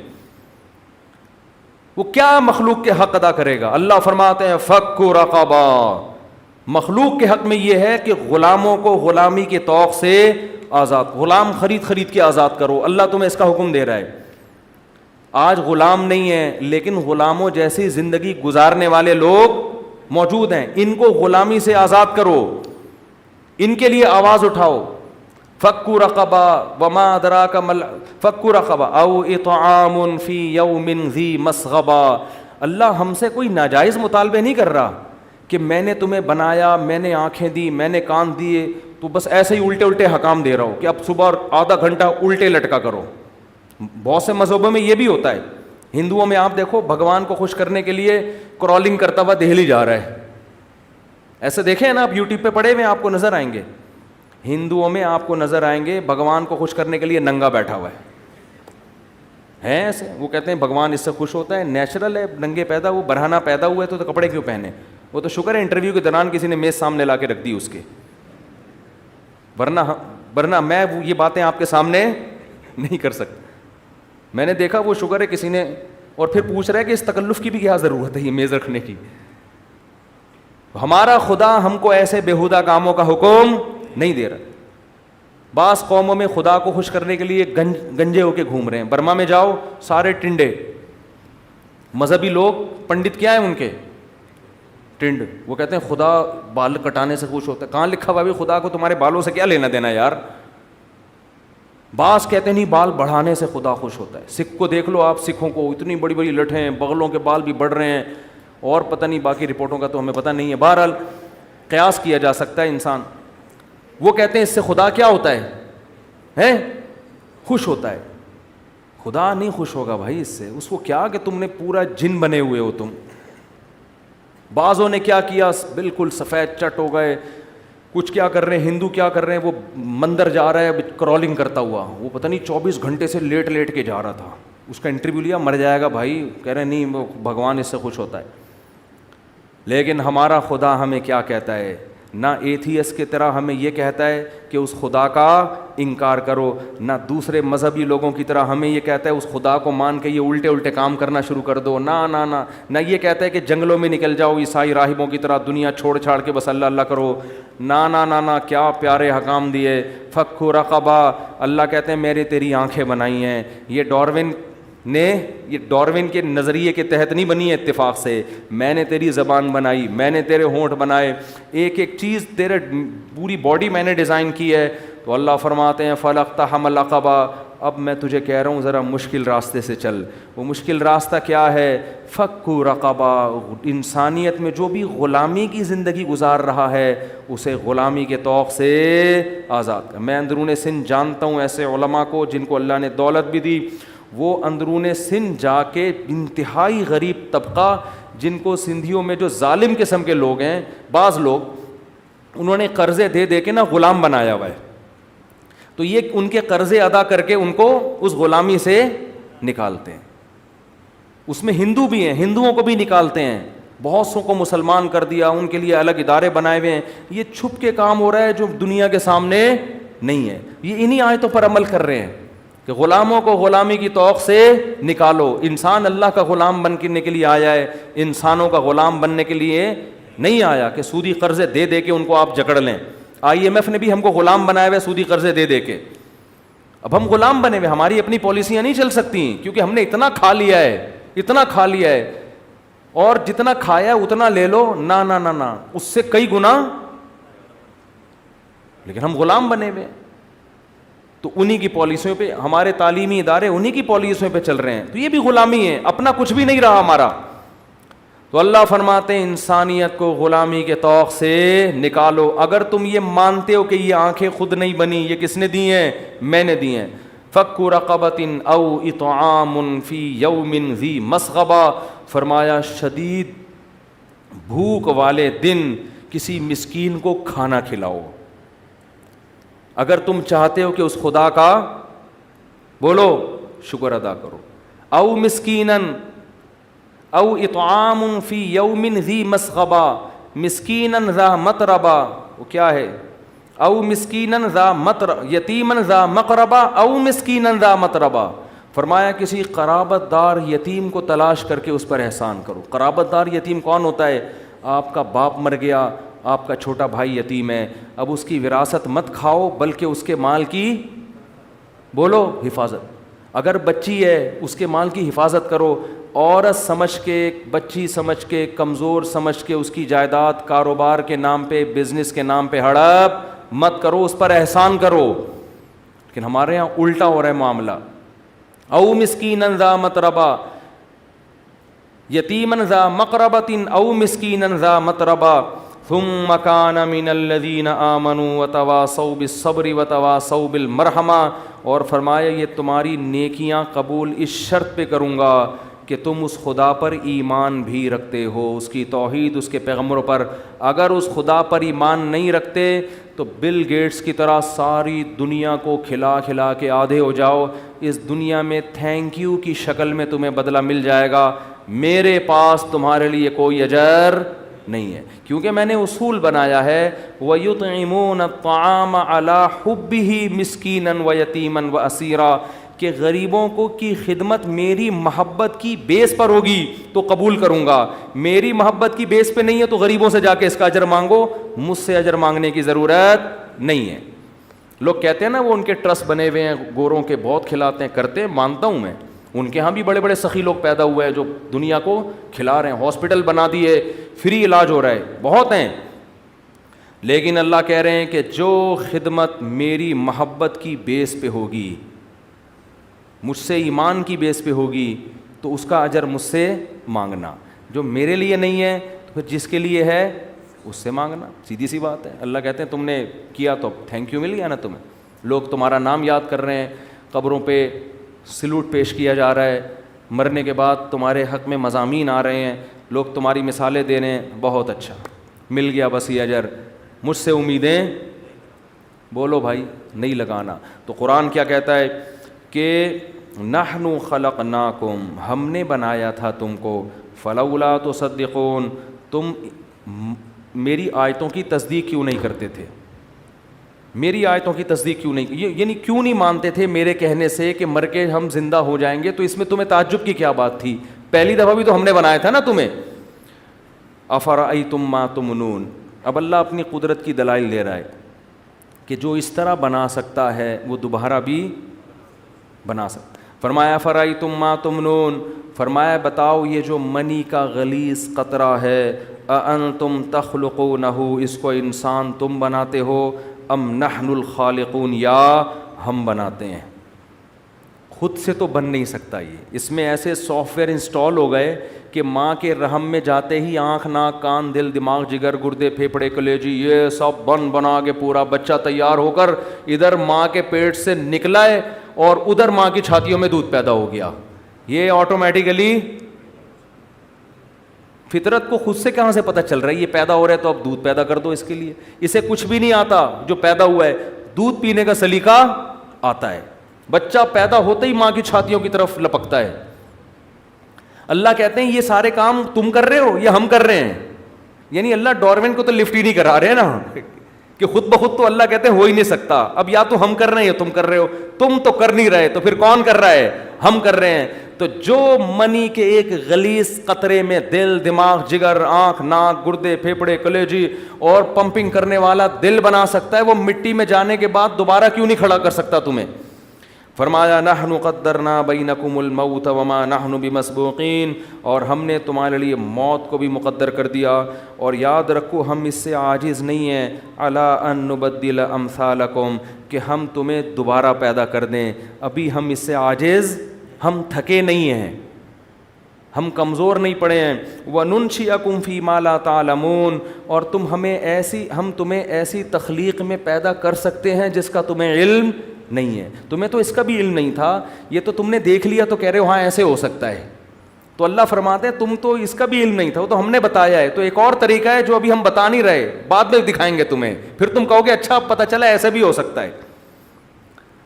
وہ کیا مخلوق کے حق ادا کرے گا؟ اللہ فرماتے ہیں فک رقبہ, مخلوق کے حق میں یہ ہے کہ غلاموں کو غلامی کے طوق سے آزاد, غلام خرید کے آزاد کرو. اللہ تمہیں اس کا حکم دے رہا ہے. آج غلام نہیں ہے لیکن غلاموں جیسی زندگی گزارنے والے لوگ موجود ہیں, ان کو غلامی سے آزاد کرو, ان کے لیے آواز اٹھاؤ. فک رقبہ وما ادراک مل فک رقبہ او اطعام فی یوم ذی مسغبہ. اللہ ہم سے کوئی ناجائز مطالبے نہیں کر رہا کہ میں نے تمہیں بنایا, میں نے آنکھیں دی, میں نے کان دیے, تو بس ایسے ہی الٹے حکام دے رہا ہو کہ اب صبح آدھا گھنٹہ الٹے لٹکا کرو. بہت سے مذہبوں میں یہ بھی ہوتا ہے. ہندوؤں میں آپ دیکھو بھگوان کو خوش کرنے کے لیے کرالنگ کرتا ہوا دہلی جا رہا ہے, ایسے دیکھیں نا آپ یوٹیوب پہ پڑے ہوئے آپ کو نظر آئیں گے. ہندوؤں میں آپ کو نظر آئیں گے بھگوان کو خوش کرنے کے لیے ننگا بیٹھا ہوا ہے ایسے. وہ کہتے ہیں بھگوان اس سے خوش ہوتا ہے, نیچرل ہے, ننگے پیدا, وہ برہنہ پیدا ہوا ہے تو کپڑے کیوں پہنے؟ وہ تو شکر ہے انٹرویو کے دوران کسی نے میز سامنے لا کے رکھ دی اس کے, ورنہ میں یہ باتیں آپ کے سامنے نہیں کر سکتا. میں نے دیکھا وہ شکر ہے کسی نے, اور پھر پوچھ رہا ہے کہ اس تکلف کی بھی کیا ضرورت ہے یہ میز رکھنے کی. ہمارا خدا ہم کو ایسے بیہودہ کاموں کا حکم نہیں دے رہا. بعض قوموں میں خدا کو خوش کرنے کے لیے گنجے ہو کے گھوم رہے ہیں. برما میں جاؤ سارے ٹنڈے, مذہبی لوگ پنڈت کیا ہیں ان کے ٹنڈ. وہ کہتے ہیں خدا بال کٹانے سے خوش ہوتا ہے. کہاں لکھا ہوا بھی خدا کو تمہارے بالوں سے کیا لینا دینا یار؟ بعض کہتے ہیں نہیں بال بڑھانے سے خدا خوش ہوتا ہے. سکھ کو دیکھ لو آپ, سکھوں کو اتنی بڑی بڑی لٹیں, بغلوں کے بال بھی بڑھ رہے ہیں, اور پتہ نہیں باقی رپورٹوں کا تو ہمیں پتہ نہیں ہے. بہرحال قیاس کیا جا سکتا ہے انسان. وہ کہتے ہیں اس سے خدا کیا ہوتا ہے خوش ہوتا ہے. خدا نہیں خوش ہوگا بھائی اس سے. اس کو کیا کہ تم نے پورا جن بنے ہوئے ہو تم. بعضوں نے کیا کیا, بالکل سفید چٹ ہو گئے, کچھ کیا کر رہے ہیں, ہندو کیا کر رہے ہیں, وہ مندر جا رہا ہے کرالنگ کرتا ہوا, وہ پتہ نہیں 24 گھنٹے سے لیٹ کے جا رہا تھا. اس کا انٹرویو لیا, مر جائے گا بھائی. کہہ رہے نہیں وہ بھگوان اس سے خوش ہوتا ہے. لیکن ہمارا خدا ہمیں کیا کہتا ہے, نہ ایتھیس کی طرح ہمیں یہ کہتا ہے کہ اس خدا کا انکار کرو، نہ دوسرے مذہبی لوگوں کی طرح ہمیں یہ کہتا ہے اس خدا کو مان کے یہ الٹے الٹے کام کرنا شروع کر دو، نہ یہ کہتا ہے کہ جنگلوں میں نکل جاؤ عیسائی راہبوں کی طرح دنیا چھوڑ چھاڑ کے بس اللہ اللہ کرو، نہ کیا پیارے حکام دیے، فک رقبہ، اللہ کہتے ہیں میرے تیری آنکھیں بنائی ہیں، یہ ڈاروین کے نظریے کے تحت نہیں بنی ہے اتفاق سے، میں نے تیری زبان بنائی، میں نے تیرے ہونٹ بنائے، ایک ایک چیز تیرے پوری باڈی میں نے ڈیزائن کی ہے۔ تو اللہ فرماتے ہیں فَلَقْتَحَمَ الْعَقَبَةَ، اب میں تجھے کہہ رہا ہوں ذرا مشکل راستے سے چل۔ وہ مشکل راستہ کیا ہے؟ فَكُّ رَقَبَةٍ، انسانیت میں جو بھی غلامی کی زندگی گزار رہا ہے اسے غلامی کے طوق سے آزاد کر۔ میں اندرون سندھ جانتا ہوں ایسے علماء کو جن کو اللہ نے دولت بھی دی، وہ اندرون سندھ جا کے انتہائی غریب طبقہ جن کو سندھیوں میں جو ظالم قسم کے لوگ ہیں، بعض لوگ انہوں نے قرضے دے دے کے نا غلام بنایا ہوا ہے، تو یہ ان کے قرضے ادا کر کے ان کو اس غلامی سے نکالتے ہیں۔ اس میں ہندو بھی ہیں، ہندوؤں کو بھی نکالتے ہیں، بہت سو کو مسلمان کر دیا، ان کے لیے الگ ادارے بنائے ہوئے ہیں۔ یہ چھپ کے کام ہو رہا ہے جو دنیا کے سامنے نہیں ہے۔ یہ انہی آیتوں پر عمل کر رہے ہیں کہ غلاموں کو غلامی کی طوق سے نکالو۔ انسان اللہ کا غلام بننے کے لیے آیا ہے، انسانوں کا غلام بننے کے لیے نہیں آیا کہ سودی قرضے دے دے کے ان کو آپ جکڑ لیں۔ IMF نے بھی ہم کو غلام بنایا ہوا ہے سودی قرضے دے دے کے۔ اب ہم غلام بنے ہوئے، ہماری اپنی پالیسیاں نہیں چل سکتی کیونکہ ہم نے اتنا کھا لیا ہے، اور جتنا کھایا اتنا لے لو، نہ اس سے کئی گنا، لیکن ہم غلام بنے ہوئے، تو انہی کی پالیسیوں پہ ہمارے تعلیمی ادارے انہی کی پالیسیوں پہ چل رہے ہیں، تو یہ بھی غلامی ہے، اپنا کچھ بھی نہیں رہا ہمارا۔ تو اللہ فرماتے ہیں انسانیت کو غلامی کے طوق سے نکالو۔ اگر تم یہ مانتے ہو کہ یہ آنکھیں خود نہیں بنی، یہ کس نے دی ہیں؟ میں نے دی ہیں۔ فَكُّ رَقَبَةٍ أَوْ إِطْعَامٌ فِي يَوْمٍ ذِي مَسْغَبَةٍ، فرمایا شدید بھوک والے دن کسی مسکین کو کھانا کھلاؤ۔ اگر تم چاہتے ہو کہ اس خدا کا بولو شکر ادا کرو۔ او مسکینن او اطعام فی یوم ذی مسغبہ، مسکینن ذا متربہ، وہ کیا ہے؟ او مسکینن ذا یتیمن ذا مقربہ او مسکینن ذا متربہ، فرمایا کسی قرابت دار یتیم کو تلاش کر کے اس پر احسان کرو۔ قرابت دار یتیم کون ہوتا ہے؟ آپ کا باپ مر گیا، آپ کا چھوٹا بھائی یتیم ہے، اب اس کی وراثت مت کھاؤ بلکہ اس کے مال کی بولو حفاظت۔ اگر بچی ہے اس کے مال کی حفاظت کرو، عورت سمجھ کے، بچی سمجھ کے، کمزور سمجھ کے اس کی جائیداد کاروبار کے نام پہ، بزنس کے نام پہ ہڑپ مت کرو، اس پر احسان کرو۔ لیکن ہمارے یہاں الٹا ہو رہا ہے معاملہ۔ او مسکینن ذا متربہ، یتیمن ذا مقربۃ او مسکینن ذا متربہ ثم کان من الذین آمنوا وتواصوا بالصبر وتواصوا بالمرحمہ، اور فرمایا یہ تمہاری نیکیاں قبول اس شرط پہ کروں گا کہ تم اس خدا پر ایمان بھی رکھتے ہو، اس کی توحید، اس کے پیغمبروں پر۔ اگر اس خدا پر ایمان نہیں رکھتے تو بل گیٹس کی طرح ساری دنیا کو کھلا کھلا کے آدھے ہو جاؤ، اس دنیا میں تھینک یو کی شکل میں تمہیں بدلہ مل جائے گا، میرے پاس تمہارے لیے کوئی اجر نہیں ہے، کیونکہ میں نے اصول بنایا ہے وَيُطْعِمُونَ الطَّعَامَ عَلَى حُبِّهِ مِسْكِينًا وَيَتِيمًا وَأَسِيرًا، کہ غریبوں کو کی خدمت میری محبت کی بیس پر ہوگی تو قبول کروں گا، میری محبت کی بیس پہ نہیں ہے تو غریبوں سے جا کے اس کا اجر مانگو، مجھ سے اجر مانگنے کی ضرورت نہیں ہے۔ لوگ کہتے ہیں نا وہ ان کے ٹرسٹ بنے ہوئے ہیں، گوروں کے بہت کھلاتے ہیں، کرتے ہیں، مانتا ہوں میں، ان کے ہاں بھی بڑے بڑے سخی لوگ پیدا ہوئے ہیں جو دنیا کو کھلا رہے ہیں، ہاسپٹل بنا دیے، فری علاج ہو رہا ہے، بہت ہیں، لیکن اللہ کہہ رہے ہیں کہ جو خدمت میری محبت کی بیس پہ ہوگی، مجھ سے ایمان کی بیس پہ ہوگی، تو اس کا اجر مجھ سے مانگنا، جو میرے لیے نہیں ہے تو پھر جس کے لیے ہے اس سے مانگنا، سیدھی سی بات ہے۔ اللہ کہتے ہیں تم نے کیا تو تھینک یو مل گیا نا تمہیں، لوگ تمہارا نام یاد کر رہے ہیں، قبروں پہ سلوٹ پیش کیا جا رہا ہے، مرنے کے بعد تمہارے حق میں مضامین آ رہے ہیں، لوگ تمہاری مثالیں دے رہے ہیں، بہت اچھا، مل گیا بس یہ اجر، مجھ سے امیدیں بولو بھائی نہیں لگانا۔ تو قرآن کیا کہتا ہے کہ نحن خلقناکم، ہم نے بنایا تھا تم کو، فلولا تصدقون، تم میری آیتوں کی تصدیق کیوں نہیں کرتے تھے؟ میری آیتوں کی تصدیق کیوں نہیں، یعنی کیوں نہیں مانتے تھے میرے کہنے سے کہ مر کے ہم زندہ ہو جائیں گے؟ تو اس میں تمہیں تعجب کی کیا بات تھی؟ پہلی دفعہ بھی تو ہم نے بنایا تھا نا تمہیں. افرأیتم ما تمنون. اب اللہ اپنی قدرت کی دلائل دے رہا ہے کہ جو اس طرح بنا سکتا ہے وہ دوبارہ بھی بنا سکتا. فرمایا افرأیتم ما تمنون، فرمایا بتاؤ یہ جو منی کا غلیظ قطرہ ہے، اانتم تخلقونہ، اس کو انسان تم بناتے ہو، ام نحن الخالقون، یا ہم بناتے ہیں؟ خود سے تو بن نہیں سکتا. یہ اس میں ایسے سافٹ ویئر انسٹال ہو گئے کہ ماں کے رحم میں جاتے ہی آنکھ ناک کان دل دماغ جگر گردے پھیپھڑے کلیجی یہ سب بنا کے پورا بچہ تیار ہو کر ادھر ماں کے پیٹ سے نکلا ہے اور ادھر ماں کی چھاتیوں میں دودھ پیدا ہو گیا. یہ آٹومیٹیکلی فطرت کو خود سے کہاں سے پتہ چل رہا ہے یہ پیدا ہو رہا ہے تو اب دودھ پیدا کر دو اس کے لیے. اسے کچھ بھی نہیں آتا جو پیدا ہوا ہے، دودھ پینے کا سلیقہ آتا ہے. بچہ پیدا ہوتے ہی ماں کی چھاتیوں کی طرف لپکتا ہے. اللہ کہتے ہیں یہ سارے کام تم کر رہے ہو، یہ ہم کر رہے ہیں. یعنی اللہ ڈارون کو تو لفٹ ہی نہیں کرا رہے نا کہ خود بخود تو اللہ کہتے ہیں ہو ہی نہیں سکتا. اب یا تو ہم کر رہے ہیں یا تم کر رہے ہو. تم تو کر نہیں رہے تو پھر کون کر رہا ہے؟ ہم کر رہے ہیں. تو جو منی کے ایک غلیظ قطرے میں دل دماغ جگر آنکھ ناک گردے پھیپھڑے کلیجی اور پمپنگ کرنے والا دل بنا سکتا ہے، وہ مٹی میں جانے کے بعد دوبارہ کیوں نہیں کھڑا کر سکتا تمہیں؟ فرمایا نحن قدرنا بینکم الموت وما نحن بمسبوقین، اور ہم نے تمہارے لیے موت کو بھی مقدر کر دیا، اور یاد رکھو ہم اس سے عاجز نہیں ہیں، علی ان نبدل امثالکم، کہ ہم تمہیں دوبارہ پیدا کر دیں. ابھی ہم اس سے عاجز، ہم تھکے نہیں ہیں، ہم کمزور نہیں پڑے ہیں. وَنُنْشِئَكُمْ فِي مَا لَا تَعْلَمُونَ، اور ہم تمہیں ایسی تخلیق میں پیدا کر سکتے ہیں جس کا تمہیں علم نہیں ہے. تمہیں تو اس کا بھی علم نہیں تھا، یہ تو تم نے دیکھ لیا تو کہہ رہے ہو ہاں ایسے ہو سکتا ہے. تو اللہ فرماتے ہیں تم تو اس کا بھی علم نہیں تھا، وہ تو ہم نے بتایا ہے. تو ایک اور طریقہ ہے جو ابھی ہم بتا نہیں رہے، بعد میں دکھائیں گے تمہیں، پھر تم کہو گے اچھا پتہ چلا ایسے بھی ہو سکتا ہے.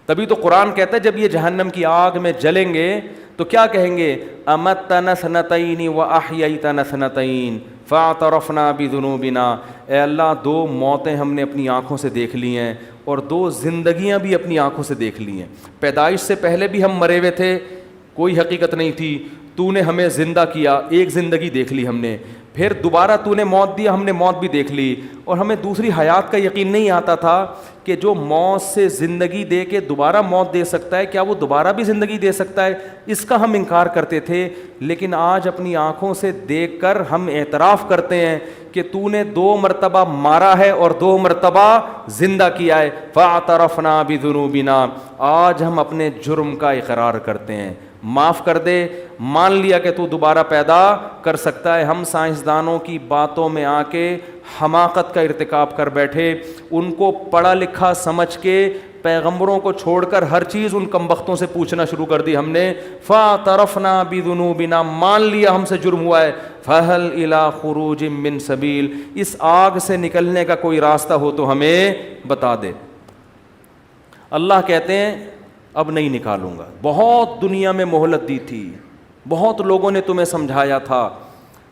تبھی تو قرآن کہتا ہے جب یہ جہنم کی آگ میں جلیں گے تو کیا کہیں گے؟ امتنا سنتین واحییتنا سنتین فاعترفنا بذنوبنا. اے اللہ 2 موتیں ہم نے اپنی آنکھوں سے دیکھ لی ہیں اور 2 زندگیاں بھی اپنی آنکھوں سے دیکھ لی ہیں. پیدائش سے پہلے بھی ہم مرے ہوئے تھے، کوئی حقیقت نہیں تھی، تو نے ہمیں زندہ کیا، ایک زندگی دیکھ لی ہم نے، پھر دوبارہ تو نے موت دیا، ہم نے موت بھی دیکھ لی. اور ہمیں دوسری حیات کا یقین نہیں آتا تھا کہ جو موت سے زندگی دے کے دوبارہ موت دے سکتا ہے، کیا وہ دوبارہ بھی زندگی دے سکتا ہے؟ اس کا ہم انکار کرتے تھے. لیکن آج اپنی آنکھوں سے دیکھ کر ہم اعتراف کرتے ہیں کہ تو نے 2 مرتبہ مارا ہے اور 2 مرتبہ زندہ کیا ہے. فاعترفنا بذنوبنا، آج ہم اپنے جرم کا اقرار کرتے ہیں، معاف کر دے، مان لیا کہ تو دوبارہ پیدا کر سکتا ہے. ہم سائنسدانوں کی باتوں میں آ کے حماقت کا ارتکاب کر بیٹھے، ان کو پڑھا لکھا سمجھ کے پیغمبروں کو چھوڑ کر ہر چیز ان کمبختوں سے پوچھنا شروع کر دی ہم نے. فاعترفنا بذنوبنا، مان لیا ہم سے جرم ہوا ہے. فہل الی خروج من سبیل، اس آگ سے نکلنے کا کوئی راستہ ہو تو ہمیں بتا دے. اللہ کہتے ہیں اب نہیں نکالوں گا. بہت دنیا میں مہلت دی تھی، بہت لوگوں نے تمہیں سمجھایا تھا.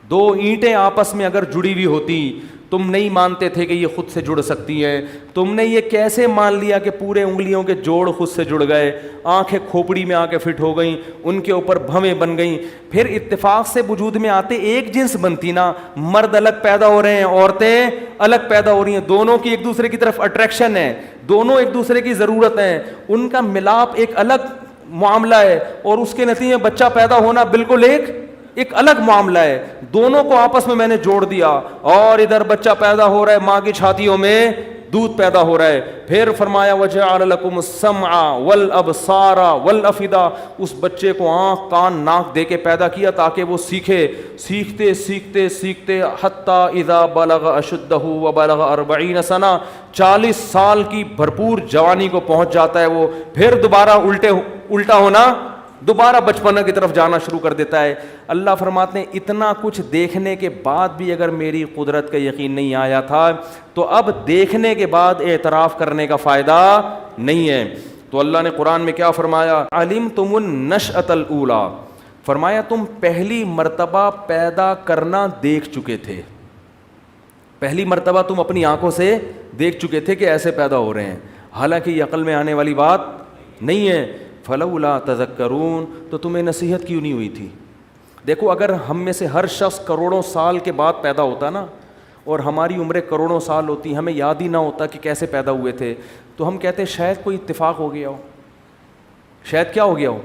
2 اینٹیں آپس میں اگر جڑی ہوئی ہوتی، تم نہیں مانتے تھے کہ یہ خود سے جڑ سکتی ہیں. تم نے یہ کیسے مان لیا کہ پورے انگلیوں کے جوڑ خود سے جڑ گئے، آنکھیں کھوپڑی میں آ کے فٹ ہو گئیں، ان کے اوپر بھویں بن گئیں. پھر اتفاق سے وجود میں آتے ایک جنس بنتی نا، مرد الگ پیدا ہو رہے ہیں، عورتیں الگ پیدا ہو رہی ہیں، دونوں کی ایک دوسرے کی طرف اٹریکشن ہے، دونوں ایک دوسرے کی ضرورت ہے، ان کا ملاپ ایک الگ معاملہ ہے، اور اس کے نتیجے میں بچہ پیدا ہونا بالکل ایک الگ معاملہ ہے. دونوں کو آپس میں نے جوڑ دیا، اور ادھر بچہ پیدا ہو رہا ہے، ماں کی چھاتیوں میں دودھ پیدا ہو رہا ہے. پھر فرمایا وجعل لکم السمع والابصار والافئدہ، اس بچے کو آنکھ کان ناک دے کے پیدا کیا تاکہ وہ سیکھے. سیکھتے سیکھتے سیکھتے حتی اذا بلغ اشدہ وبلغ 40 سنہ، 40 سال کی بھرپور جوانی کو پہنچ جاتا ہے وہ. پھر دوبارہ الٹا ہونا، دوبارہ بچپنا کی طرف جانا شروع کر دیتا ہے. اللہ فرماتے ہیں اتنا کچھ دیکھنے کے بعد بھی اگر میری قدرت کا یقین نہیں آیا تھا تو اب دیکھنے کے بعد اعتراف کرنے کا فائدہ نہیں ہے. تو اللہ نے قرآن میں کیا فرمایا؟ علمتم النشأۃ الاولی، فرمایا تم پہلی مرتبہ پیدا کرنا دیکھ چکے تھے. پہلی مرتبہ تم اپنی آنکھوں سے دیکھ چکے تھے کہ ایسے پیدا ہو رہے ہیں، حالانکہ یہ عقل میں آنے والی بات نہیں ہے. فلولا تذکرون، تو تمہیں نصیحت کیوں نہیں ہوئی تھی؟ دیکھو اگر ہم میں سے ہر شخص کروڑوں سال کے بعد پیدا ہوتا نا، اور ہماری عمریں کروڑوں سال ہوتی، ہمیں یاد ہی نہ ہوتا کہ کیسے پیدا ہوئے تھے، تو ہم کہتے شاید کوئی اتفاق ہو گیا ہو، شاید کیا ہو گیا ہو،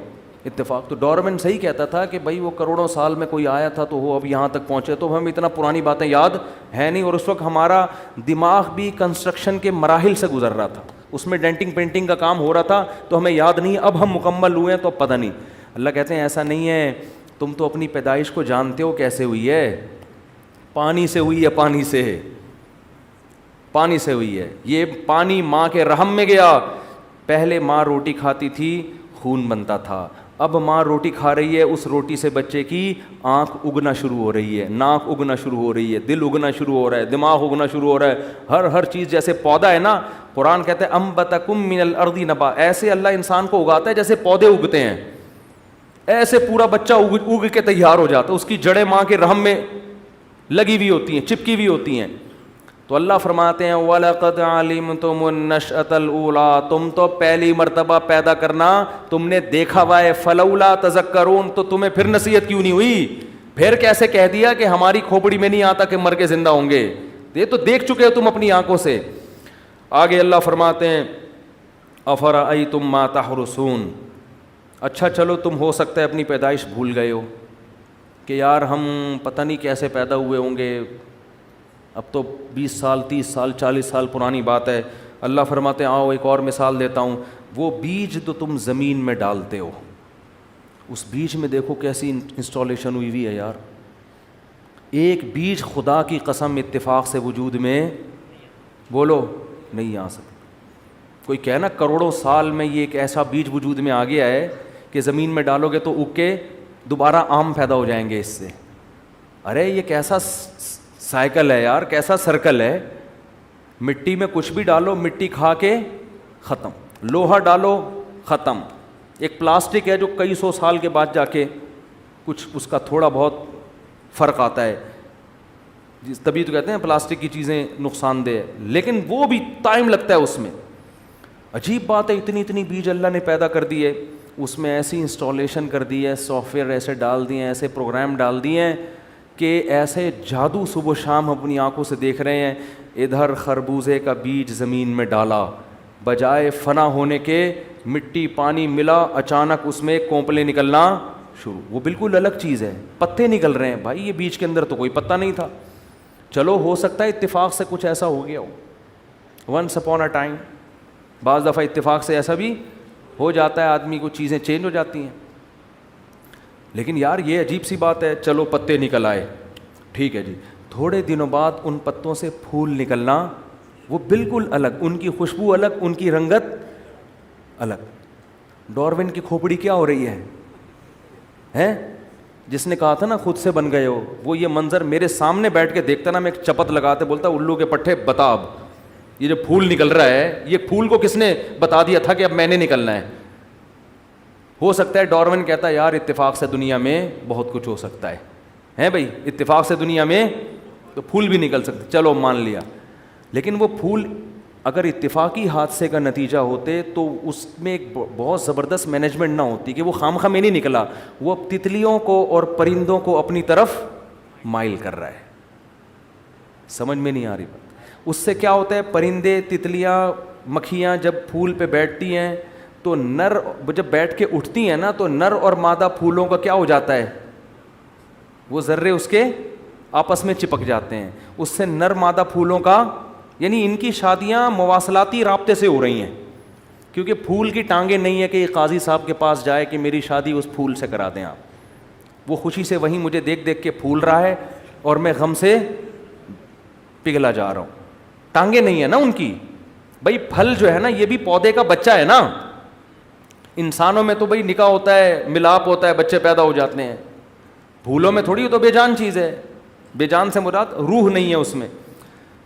اتفاق. تو ڈارون صحیح کہتا تھا کہ بھائی وہ کروڑوں سال میں کوئی آیا تھا تو وہ اب یہاں تک پہنچے، تو ہم اتنا پرانی باتیں یاد ہے نہیں، اور اس وقت ہمارا دماغ بھی کنسٹرکشن کے مراحل سے گزر رہا تھا، اس میں ڈینٹنگ پینٹنگ کا کام ہو رہا تھا، تو ہمیں یاد نہیں، اب ہم مکمل ہوئے ہیں تو اب پتہ نہیں. اللہ کہتے ہیں ایسا نہیں ہے، تم تو اپنی پیدائش کو جانتے ہو کیسے ہوئی ہے، پانی سے ہوئی ہے، پانی سے ہوئی ہے. یہ پانی ماں کے رحم میں گیا. پہلے ماں روٹی کھاتی تھی، خون بنتا تھا، اب ماں روٹی کھا رہی ہے، اس روٹی سے بچے کی آنکھ اگنا شروع ہو رہی ہے، ناک اگنا شروع ہو رہی ہے، دل اگنا شروع ہو رہا ہے، دماغ اگنا شروع ہو رہا ہے، ہر چیز. جیسے پودا ہے نا، قرآن کہتا ہے انبتکم من الارض نبا، ایسے اللہ انسان کو اگاتا ہے جیسے پودے اگتے ہیں، ایسے پورا بچہ اگ کے تیار ہو جاتا ہے، اس کی جڑیں ماں کے رحم میں لگی ہوئی ہوتی ہیں، چپکی ہوئی ہوتی ہیں. تو اللہ فرماتے ہیں وَلَقَدْ عَلِمْتُمُ النَّشْأَةَ الْأُولَىٰ، تم تو پہلی مرتبہ پیدا کرنا تم نے دیکھا ہوا ہے. فَلَوْلَا تَذَكَّرُونَ، تو تمہیں پھر نصیحت کیوں نہیں ہوئی؟ پھر کیسے کہہ دیا کہ ہماری کھوپڑی میں نہیں آتا کہ مر کے زندہ ہوں گے؟ یہ تو دیکھ چکے ہو تم اپنی آنکھوں سے. آگے اللہ فرماتے ہیں أَفَرَأَيْتُم مَّا تَحْرُثُونَ، اچھا چلو تم ہو سکتا ہے اپنی پیدائش بھول گئے ہو کہ یار ہم پتہ نہیں کیسے پیدا ہوئے ہوں گے، اب تو 20 سال 30 سال 40 سال پرانی بات ہے. اللہ فرماتے ہیں آؤ ایک اور مثال دیتا ہوں. وہ بیج تو تم زمین میں ڈالتے ہو، اس بیج میں دیکھو کیسی انسٹالیشن ہوئی ہے یار. ایک بیج خدا کی قسم اتفاق سے وجود میں بولو نہیں آ سکتا. کوئی کہنا کروڑوں سال میں یہ ایک ایسا بیج وجود میں آ گیا ہے کہ زمین میں ڈالو گے تو اگ کے دوبارہ آم پیدا ہو جائیں گے اس سے. ارے یہ کیسا سائیکل ہے یار، کیسا سرکل ہے. مٹی میں کچھ بھی ڈالو، مٹی کھا کے ختم، لوہا ڈالو ختم. ایک پلاسٹک ہے جو کئی سو سال کے بعد جا کے کچھ اس کا تھوڑا بہت فرق آتا ہے، تبھی تو کہتے ہیں پلاسٹک کی چیزیں نقصان دہ ہے، لیکن وہ بھی ٹائم لگتا ہے اس میں. عجیب بات ہے، اتنی بیج اللہ نے پیدا کر دی ہے، اس میں ایسی انسٹالیشن کر دی ہے، سافٹ ویئر ایسے ڈال دیے ہیں، ایسے پروگرام ڈال دیے ہیں کہ ایسے جادو صبح و شام اپنی آنکھوں سے دیکھ رہے ہیں. ادھر خربوزے کا بیج زمین میں ڈالا، بجائے فنا ہونے کے مٹی پانی ملا، اچانک اس میں کونپلے نکلنا شروع. وہ بالکل الگ چیز ہے، پتے نکل رہے ہیں. بھائی یہ بیج کے اندر تو کوئی پتا نہیں تھا. چلو ہو سکتا ہے اتفاق سے کچھ ایسا ہو گیا ہو، ونس اپون اے ٹائم. بعض دفعہ اتفاق سے ایسا بھی ہو جاتا ہے، آدمی کو چیزیں چینج ہو جاتی ہیں. لیکن یار یہ عجیب سی بات ہے، چلو پتے نکل آئے، ٹھیک ہے جی، تھوڑے دنوں بعد ان پتوں سے پھول نکلنا، وہ بالکل الگ، ان کی خوشبو الگ، ان کی رنگت الگ. ڈارون کی کھوپڑی کیا ہو رہی ہے؟ جس نے کہا تھا نا خود سے بن گئے ہو، وہ یہ منظر میرے سامنے بیٹھ کے دیکھتا نا، میں ایک چپت لگاتے بولتا الو کے پٹھے بتا، اب یہ جو پھول نکل رہا ہے، یہ پھول کو کس نے بتا دیا تھا کہ اب میں نے نکلنا ہے؟ ہو سکتا ہے ڈارون کہتا ہے یار اتفاق سے دنیا میں بہت کچھ ہو سکتا ہے بھائی، اتفاق سے دنیا میں تو پھول بھی نکل سکتے، چلو مان لیا. لیکن وہ پھول اگر اتفاقی حادثے کا نتیجہ ہوتے تو اس میں ایک بہت زبردست مینجمنٹ نہ ہوتی کہ وہ خامخواہ میں نہیں نکلا، وہ تتلیوں کو اور پرندوں کو اپنی طرف مائل کر رہا ہے. سمجھ میں نہیں آ رہی بات. اس سے کیا ہوتا ہے، پرندے تتلیاں مکھیاں جب پھول پہ بیٹھتی ہیں تو نر جب بیٹھ کے اٹھتی ہیں نا تو نر اور مادہ پھولوں کا کیا ہو جاتا ہے، وہ ذرے اس کے آپس میں چپک جاتے ہیں. اس سے نر مادہ پھولوں کا، یعنی ان کی شادیاں مواصلاتی رابطے سے ہو رہی ہیں، کیونکہ پھول کی ٹانگیں نہیں ہے کہ یہ قاضی صاحب کے پاس جائے کہ میری شادی اس پھول سے کرا دیں آپ. وہ خوشی سے وہیں مجھے دیکھ دیکھ کے پھول رہا ہے اور میں غم سے پگھلا جا رہا ہوں. ٹانگیں نہیں ہے نا ان کی. بھائی پھل جو ہے نا یہ بھی پودے کا بچہ ہے نا. انسانوں میں تو بھائی نکاح ہوتا ہے، ملاپ ہوتا ہے، بچے پیدا ہو جاتے ہیں. پھولوں میں تھوڑی، تو بے جان چیز ہے. بے جان سے مراد روح نہیں ہے اس میں.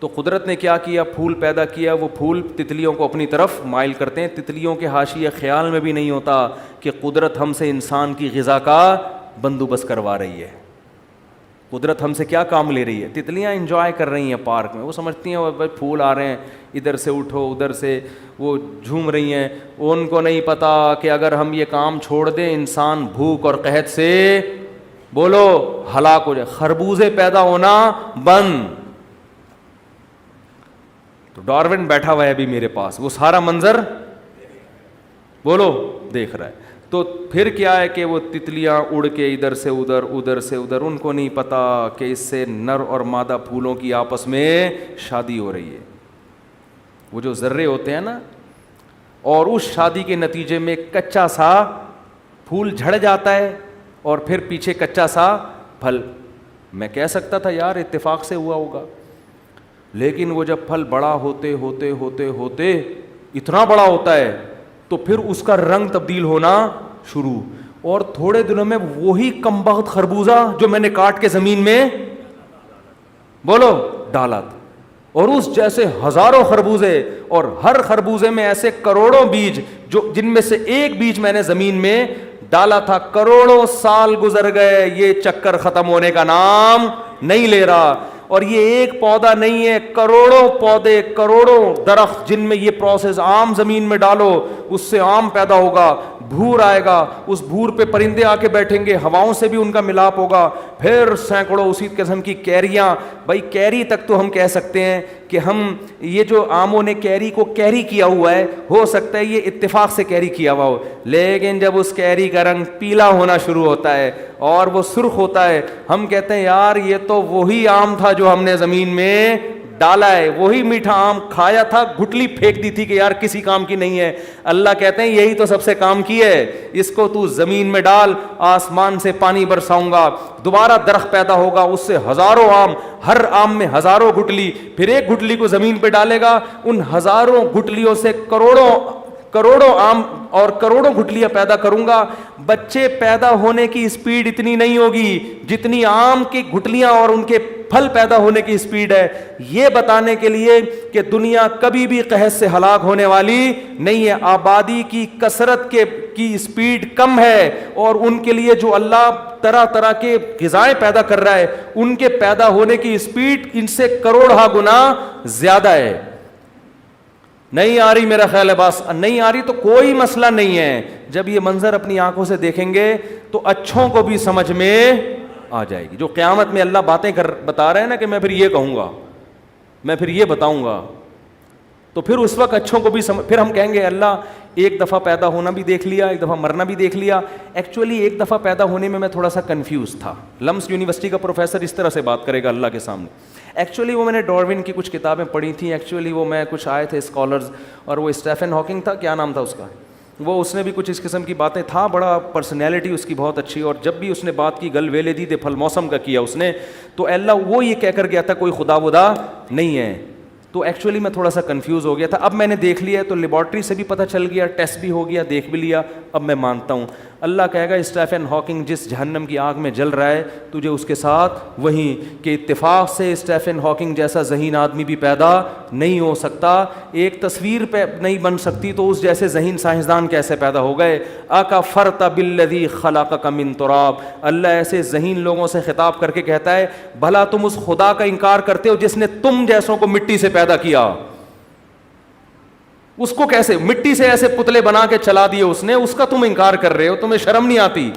تو قدرت نے کیا کیا، پھول پیدا کیا. وہ پھول تتلیوں کو اپنی طرف مائل کرتے ہیں. تتلیوں کے حاشیے خیال میں بھی نہیں ہوتا کہ قدرت ہم سے انسان کی غذا کا بندوبست کروا رہی ہے. قدرت ہم سے کیا کام لے رہی ہے؟ تتلیاں انجوائے کر رہی ہیں پارک میں، وہ سمجھتی ہیں بھائی پھول آ رہے ہیں، ادھر سے اٹھو ادھر سے، وہ جھوم رہی ہیں. ان کو نہیں پتا کہ اگر ہم یہ کام چھوڑ دیں انسان بھوک اور قحط سے بولو ہلاک ہو جائے. خربوزے پیدا ہونا بند. تو ڈارون بیٹھا ہوا ہے ابھی میرے پاس، وہ سارا منظر بولو دیکھ رہا ہے. تو پھر کیا ہے کہ وہ تتلیاں اڑ کے ادھر سے ادھر ادھر سے ادھر، ان کو نہیں پتا کہ اس سے نر اور مادہ پھولوں کی آپس میں شادی ہو رہی ہے. وہ جو ذرے ہوتے ہیں نا، اور اس شادی کے نتیجے میں کچا سا پھول جھڑ جاتا ہے اور پھر پیچھے کچا سا پھل. میں کہہ سکتا تھا یار اتفاق سے ہوا ہوگا، لیکن وہ جب پھل بڑا ہوتے ہوتے ہوتے ہوتے اتنا بڑا ہوتا ہے تو پھر اس کا رنگ تبدیل ہونا شروع، اور تھوڑے دنوں میں وہی کمبخت خربوزہ جو میں نے کاٹ کے زمین میں بولو ڈالا تھا، اور اس جیسے ہزاروں خربوزے، اور ہر خربوزے میں ایسے کروڑوں بیج، جو جن میں سے ایک بیج میں نے زمین میں ڈالا تھا. کروڑوں سال گزر گئے، یہ چکر ختم ہونے کا نام نہیں لے رہا. اور یہ ایک پودا نہیں ہے، کروڑوں پودے، کروڑوں درخت جن میں یہ پروسیس. آم زمین میں ڈالو اس سے آم پیدا ہوگا، بھور آئے گا، اس بھور پہ پرندے آ کے بیٹھیں گے، ہواؤں سے بھی ان کا ملاپ ہوگا، پھر سینکڑوں اسی قسم کی کیریاں. بھائی کیری تک تو ہم کہہ سکتے ہیں کہ ہم یہ جو آموں نے کیری کو کیری کیا ہوا ہے، ہو سکتا ہے یہ اتفاق سے کیری کیا ہوا ہو، لیکن جب اس کیری کا رنگ پیلا ہونا شروع ہوتا ہے اور وہ سرخ ہوتا ہے، ہم کہتے ہیں یار یہ تو وہی آم تھا جو ہم نے زمین میں ڈالا ہے، وہی میٹھا آم کھایا تھا، گٹلی پھینک دی تھی کہ یار کسی کام کی نہیں ہے. اللہ کہتے ہیں یہی تو سب سے کام کی ہے، اس کو تو زمین میں ڈال، آسمان سے پانی برساؤں گا، دوبارہ درخت پیدا ہوگا، اس سے ہزاروں آم، ہر آم میں ہزاروں گٹلی، پھر ایک گٹلی کو زمین پہ ڈالے گا، ان ہزاروں گٹلیوں سے کروڑوں آم اور کروڑوں گٹلیاں پیدا کروں گا. بچے پیدا ہونے کی اسپیڈ اتنی نہیں ہوگی جتنی آم کی گٹلیاں اور ان کے پھل پیدا ہونے کی اسپیڈ ہے. یہ بتانے کے لیے کہ دنیا کبھی بھی قحط سے ہلاک ہونے والی نہیں ہے. آبادی کی کثرت کی اسپیڈ کم ہے، اور ان کے لیے جو اللہ طرح طرح کے غذائیں پیدا کر رہا ہے ان کے پیدا ہونے کی اسپیڈ ان سے کروڑہ گنا زیادہ ہے. نہیں آ رہی میرا خیال ہے، بس نہیں آ رہی تو کوئی مسئلہ نہیں ہے. جب یہ منظر اپنی آنکھوں سے دیکھیں گے تو اچھوں کو بھی سمجھ میں آ جائے گی. جو قیامت میں اللہ باتیں بتا رہے ہیں نا کہ میں پھر یہ کہوں گا، میں پھر یہ بتاؤں گا، تو پھر اس وقت اچھوں کو بھی پھر ہم کہیں گے اللہ ایک دفعہ پیدا ہونا بھی دیکھ لیا، ایک دفعہ مرنا بھی دیکھ لیا. ایکچولی ایک دفعہ پیدا ہونے میں تھوڑا سا کنفیوز تھا. لمس یونیورسٹی کا پروفیسر اس طرح سے بات کرے گا اللہ کے سامنے. ایکچولی وہ میں نے ڈارون کی کچھ کتابیں پڑھی تھیں، ایکچولی وہ میں کچھ آئے تھے اسکالرز، اور وہ اسٹیفن ہاکنگ تھا، کیا نام تھا اس کا، وہ اس نے بھی کچھ اس قسم کی باتیں تھا، بڑا پرسنالٹی اس کی بہت اچھی. اور جب بھی اس نے بات کی گل ویلے دی دے پھل موسم کا کیا اس نے، تو اللہ وہ یہ کہہ کر گیا تھا کوئی خدا ودا نہیں ہے. تو ایکچولی میں تھوڑا سا کنفیوز ہو گیا تھا. اب میں نے دیکھ لیا تو لیبارٹری سے بھی پتہ چل گیا، ٹیسٹ بھی ہو گیا، دیکھ بھی لیا. اب میں مانتا ہوں اللہ کہے گا اسٹیفن ہاکنگ جس جہنم کی آگ میں جل رہا ہے تجھے اس کے ساتھ وہیں، کہ اتفاق سے اسٹیفن ہاکنگ جیسا ذہین آدمی بھی پیدا نہیں ہو سکتا، ایک تصویر پہ نہیں بن سکتی، تو اس جیسے ذہین سائنسدان کیسے پیدا ہو گئے. اکفرت بالذی خلقک من تراب. اللہ ایسے ذہین لوگوں سے خطاب کر کے کہتا ہے بھلا تم اس خدا کا انکار کرتے ہو جس نے تم جیسوں کو مٹی سے پیدا کیا. اس کو کیسے مٹی سے ایسے پتلے بنا کے چلا دیے اس نے، اس کا تم انکار کر رہے ہو، تمہیں شرم نہیں آتی؟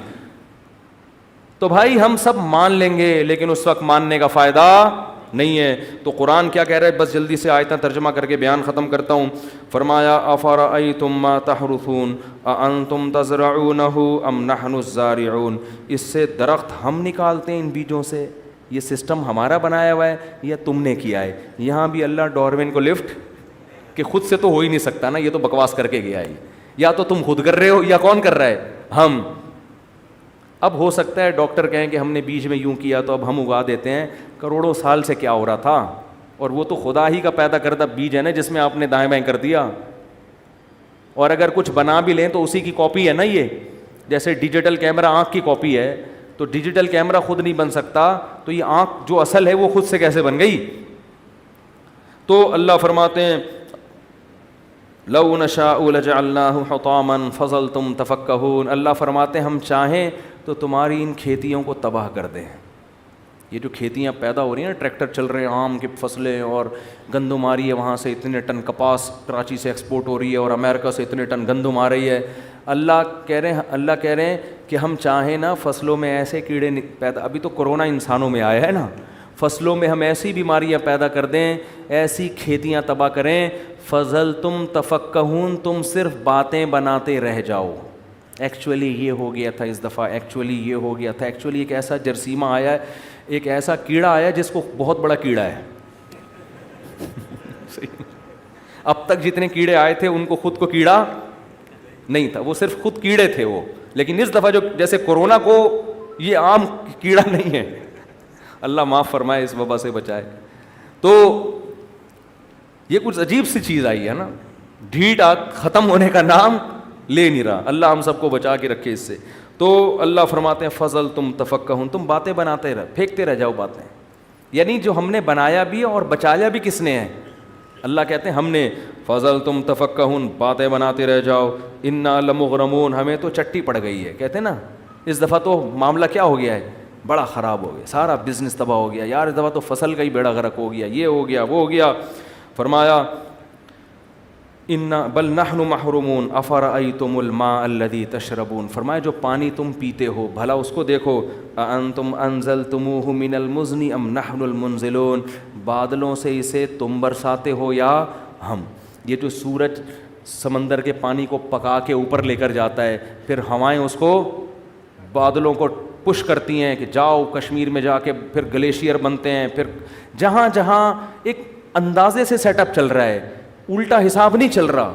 تو بھائی ہم سب مان لیں گے لیکن اس وقت ماننے کا فائدہ نہیں ہے. تو قرآن کیا کہہ رہا ہے، بس جلدی سے آیتیں ترجمہ کر کے بیان ختم کرتا ہوں. فرمایا افرأیتم ما تحرثون اانتم تزرعونہ ام نحن الزارعون. اس سے درخت ہم نکالتے ہیں ان بیجوں سے، یہ سسٹم ہمارا بنایا ہوا ہے یا تم نے کیا ہے. یہاں بھی اللہ ڈارون کو لفٹ کہ خود سے تو ہو ہی نہیں سکتا نا، یہ تو بکواس کر کے گیا ہے، یا تو تم خود کر رہے ہو یا کون کر رہا ہے، ہم. اب ہو سکتا ہے ڈاکٹر کہیں کہ ہم نے بیج میں یوں کیا تو اب ہم اگا دیتے ہیں. کروڑوں سال سے کیا ہو رہا تھا، اور وہ تو خدا ہی کا پیدا کردہ بیج ہے نا جس میں آپ نے دائیں بائیں کر دیا. اور اگر کچھ بنا بھی لیں تو اسی کی کاپی ہے نا. یہ جیسے ڈیجیٹل کیمرہ آنکھ کی کاپی ہے، تو ڈیجیٹل کیمرہ خود نہیں بن سکتا، تو یہ آنکھ جو اصل ہے وہ خود سے کیسے بن گئی. تو اللہ فرماتے ہیں لو نشاء لجعلناہ حطاما فظلتم تفکہون. اللہ فرماتے ہیں ہم چاہیں تو تمہاری ان کھیتیوں کو تباہ کر دیں. یہ جو کھیتیاں پیدا ہو رہی ہیں، ٹریکٹر چل رہے ہیں، آم کی فصلیں، اور گندم آ رہی ہے وہاں سے اتنے ٹن کپاس کراچی سے ایکسپورٹ ہو رہی ہے، اور امریکہ سے اتنے ٹن گندم آ رہی ہے. اللہ کہہ رہے ہیں کہ ہم چاہیں نا فصلوں میں ایسے کیڑے پیدا، ابھی تو کرونا انسانوں میں آیا ہے نا، فصلوں میں ہم ایسی بیماریاں پیدا کر دیں، ایسی کھیتیاں تباہ کریں. فضل تم تفکہون، تم صرف باتیں بناتے رہ جاؤ. ایکچولی یہ ہو گیا تھا اس دفعہ، ایکچولی یہ ہو گیا تھا، ایکچولی ایک ایسا جرثیمہ آیا ہے، ایک ایسا کیڑا آیا جس کو بہت بڑا کیڑا ہے. اب تک جتنے کیڑے آئے تھے ان کو خود کو کیڑا نہیں تھا، وہ صرف خود کیڑے تھے وہ. لیکن اس دفعہ جو جیسے کورونا کو یہ عام کیڑا نہیں ہے، اللہ معاف فرمائے، اس وبا سے بچائے. تو یہ کچھ عجیب سی چیز آئی ہے نا، ڈھیٹ ختم ہونے کا نام لے نہیں رہا. اللہ ہم سب کو بچا کے رکھے اس سے. تو اللہ فرماتے ہیں فضل تم تفکہون، تم باتیں بناتے پھینکتے رہ جاؤ باتیں. یعنی جو ہم نے بنایا بھی اور بچایا بھی کس نے ہے؟ اللہ کہتے ہیں ہم نے. فضل تم تفکہون، باتیں بناتے رہ جاؤ. انا لمغرمون، ہمیں تو چٹی پڑ گئی ہے. کہتے ہیں نا اس دفعہ تو معاملہ کیا ہو گیا ہے، بڑا خراب ہو گیا، سارا بزنس تباہ ہو گیا یار، اس دفعہ تو فصل کا ہی بیڑا غرق ہو گیا، یہ ہو گیا وہ ہو گیا. فرمایا بل نحن محرومون افرأیتم الماء الذی تشربون، فرمایا جو پانی تم پیتے ہو بھلا اس کو دیکھو. اانتم انزلتموہ من المزن ام نحن المنزلون، بادلوں سے اسے تم برساتے ہو یا ہم. یہ جو سورج سمندر کے پانی کو پکا کے اوپر لے کر جاتا ہے، پھر ہوائیں اس کو بادلوں کو پش کرتی ہیں کہ جاؤ کشمیر میں جا کے، پھر گلیشیئر بنتے ہیں، پھر جہاں جہاں ایک اندازے سے سیٹ اپ چل رہا ہے، الٹا حساب نہیں چل رہا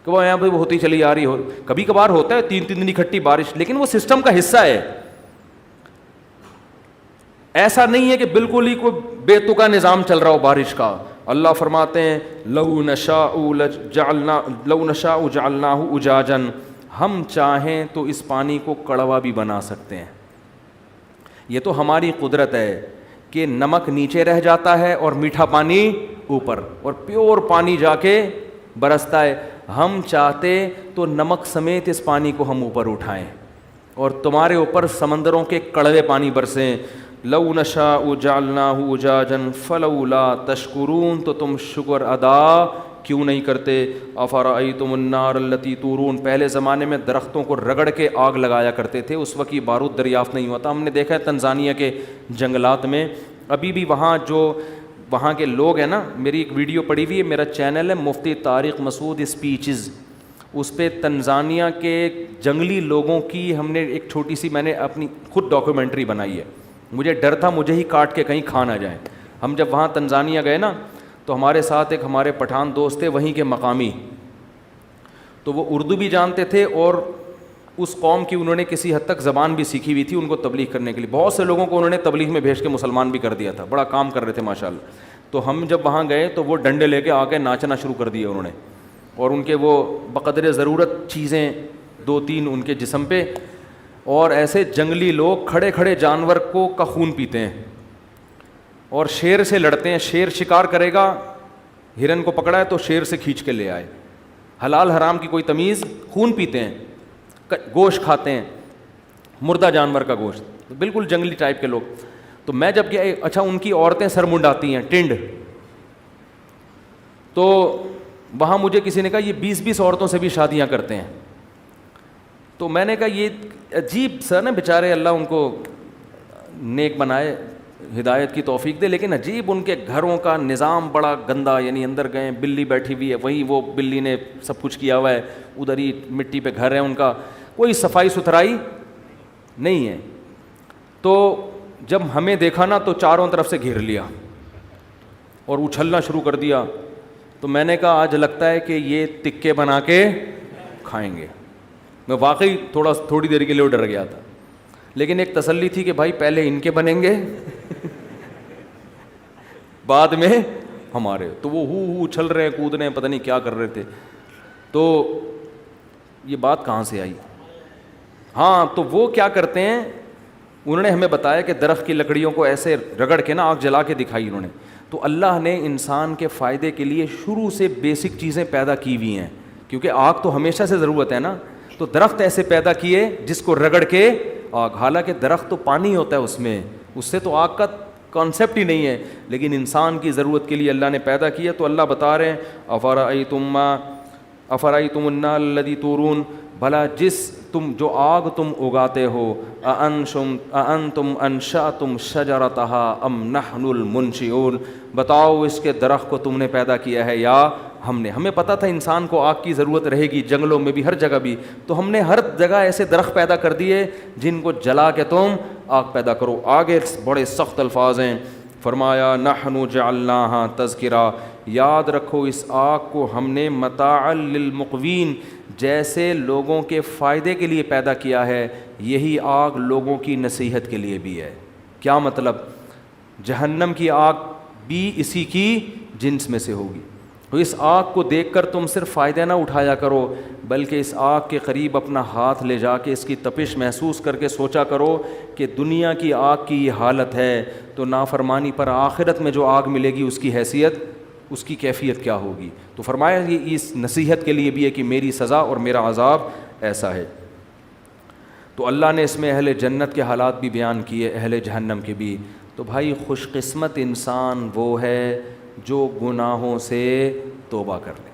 کہ وہ یہاں پہ ہوتی چلی آ رہی ہو. کبھی کبھار ہوتا ہے 3 دن اکٹھی بارش، لیکن وہ سسٹم کا حصہ ہے. ایسا نہیں ہے کہ بالکل ہی کوئی بے تکا نظام چل رہا ہو بارش کا. اللہ فرماتے ہیں لو نشاء جعلناہ اجاجا، ہم چاہیں تو اس پانی کو کڑوا بھی بنا سکتے ہیں. یہ تو ہماری قدرت ہے کہ نمک نیچے رہ جاتا ہے اور میٹھا پانی اوپر، اور پیور پانی جا کے برستا ہے. ہم چاہتے تو نمک سمیت اس پانی کو ہم اوپر اٹھائیں اور تمہارے اوپر سمندروں کے کڑوے پانی برسیں. لو نشاء جعلناہ اجاجا فلولا تشکرون، تو تم شکر ادا کیوں نہیں کرتے. افرأیتم النار التی تورون، پہلے زمانے میں درختوں کو رگڑ کے آگ لگایا کرتے تھے، اس وقت یہ بارود دریافت نہیں ہوا تھا. ہم نے دیکھا ہے تنزانیہ کے جنگلات میں ابھی بھی وہاں کے لوگ ہیں نا، میری ایک ویڈیو پڑی ہوئی ہے، میرا چینل ہے مفتی طارق مسعود اسپیچز، اس پہ تنزانیہ کے جنگلی لوگوں کی ہم نے ایک چھوٹی سی، میں نے اپنی خود ڈاکیومنٹری بنائی ہے. مجھے ڈر تھا مجھے ہی کاٹ کے کہیں کھا نہ جائیں. ہم جب وہاں تنزانیہ گئے نا تو ہمارے ساتھ ایک ہمارے پٹھان دوست تھے وہیں کے مقامی، تو وہ اردو بھی جانتے تھے اور اس قوم کی انہوں نے کسی حد تک زبان بھی سیکھی ہوئی تھی ان کو تبلیغ کرنے کے لیے. بہت سے لوگوں کو انہوں نے تبلیغ میں بھیج کے مسلمان بھی کر دیا تھا، بڑا کام کر رہے تھے ماشاء اللہ. تو ہم جب وہاں گئے تو وہ ڈنڈے لے کے آ کے ناچنا شروع کر دیے انہوں نے، اور ان کے وہ بقدر ضرورت چیزیں 2-3 ان کے جسم پہ، اور ایسے جنگلی لوگ کھڑے کھڑے جانور کا خون پیتے ہیں اور شیر سے لڑتے ہیں. شیر شکار کرے گا، ہرن کو پکڑا ہے تو شیر سے کھینچ کے لے آئے. حلال حرام کی کوئی تمیز، خون پیتے ہیں، گوشت کھاتے ہیں، مردہ جانور کا گوشت، بالکل جنگلی ٹائپ کے لوگ. تو میں جب گیا، اچھا ان کی عورتیں سر منڈاتی ہیں، ٹنڈ. تو وہاں مجھے کسی نے کہا یہ 20 عورتوں سے بھی شادیاں کرتے ہیں. تو میں نے کہا یہ عجیب سا نا، بیچارے اللہ ان کو نیک بنائے، ہدایت کی توفیق دے، لیکن عجیب ان کے گھروں کا نظام بڑا گندا. یعنی اندر گئے بلی بیٹھی ہوئی ہے، وہیں وہ بلی نے سب کچھ کیا ہوا ہے، ادھر ہی مٹی پہ گھر ہے ان کا، کوئی صفائی ستھرائی نہیں ہے. تو جب ہمیں دیکھا نا تو چاروں طرف سے گھیر لیا اور اچھلنا شروع کر دیا. تو میں نے کہا آج لگتا ہے کہ یہ تکے بنا کے کھائیں گے. میں واقعی تھوڑی دیر کے لیے ڈر گیا تھا، لیکن ایک تسلی تھی کہ بھائی پہلے ان کے بنیں گے بعد میں ہمارے. تو وہ اچھل رہے ہیں، کود رہے ہیں، پتہ نہیں کیا کر رہے تھے. تو یہ بات کہاں سے آئی؟ ہاں، تو وہ کیا کرتے ہیں، انہوں نے ہمیں بتایا کہ درخت کی لکڑیوں کو ایسے رگڑ کے نا آگ جلا کے دکھائی انہوں نے. تو اللہ نے انسان کے فائدے کے لیے شروع سے بیسک چیزیں پیدا کی ہوئی ہیں، کیونکہ آگ تو ہمیشہ سے ضرورت ہے نا. تو درخت ایسے پیدا کیے جس کو رگڑ کے آگ، حالانکہ درخت تو پانی ہوتا ہے اس میں، اس سے تو آگ کا کانسیپٹ ہی نہیں ہے، لیکن انسان کی ضرورت کے لیے اللہ نے پیدا کیا. تو اللہ بتا رہے ہیں افرأیتم النار الذی تورون، بھلا جو آگ تم اگاتے ہو، اانتم انشأتم شجرتها ام نحن المنشئون، بتاؤ اس کے درخت کو تم نے پیدا کیا ہے یا ہم نے. ہمیں پتہ تھا انسان کو آگ کی ضرورت رہے گی، جنگلوں میں بھی ہر جگہ بھی، تو ہم نے ہر جگہ ایسے درخت پیدا کر دیے جن کو جلا کے تم آگ پیدا کرو. آگے بڑے سخت الفاظ ہیں، فرمایا نحن جعلناها تذکرہ، یاد رکھو اس آگ کو ہم نے متاعا للمقوین، جیسے لوگوں کے فائدے کے لیے پیدا کیا ہے، یہی آگ لوگوں کی نصیحت کے لیے بھی ہے. کیا مطلب؟ جہنم کی آگ بھی اسی کی جنس میں سے ہوگی. تو اس آگ کو دیکھ کر تم صرف فائدہ نہ اٹھایا کرو، بلکہ اس آگ کے قریب اپنا ہاتھ لے جا کے اس کی تپش محسوس کر کے سوچا کرو کہ دنیا کی آگ کی یہ حالت ہے تو نافرمانی پر آخرت میں جو آگ ملے گی اس کی حیثیت، اس کی کیفیت کیا ہوگی. تو فرمایا یہ اس نصیحت کے لیے بھی ہے کہ میری سزا اور میرا عذاب ایسا ہے. تو اللہ نے اس میں اہل جنت کے حالات بھی بیان کیے، اہل جہنم کے بھی. تو بھائی خوش قسمت انسان وہ ہے جو گناہوں سے توبہ کر لے.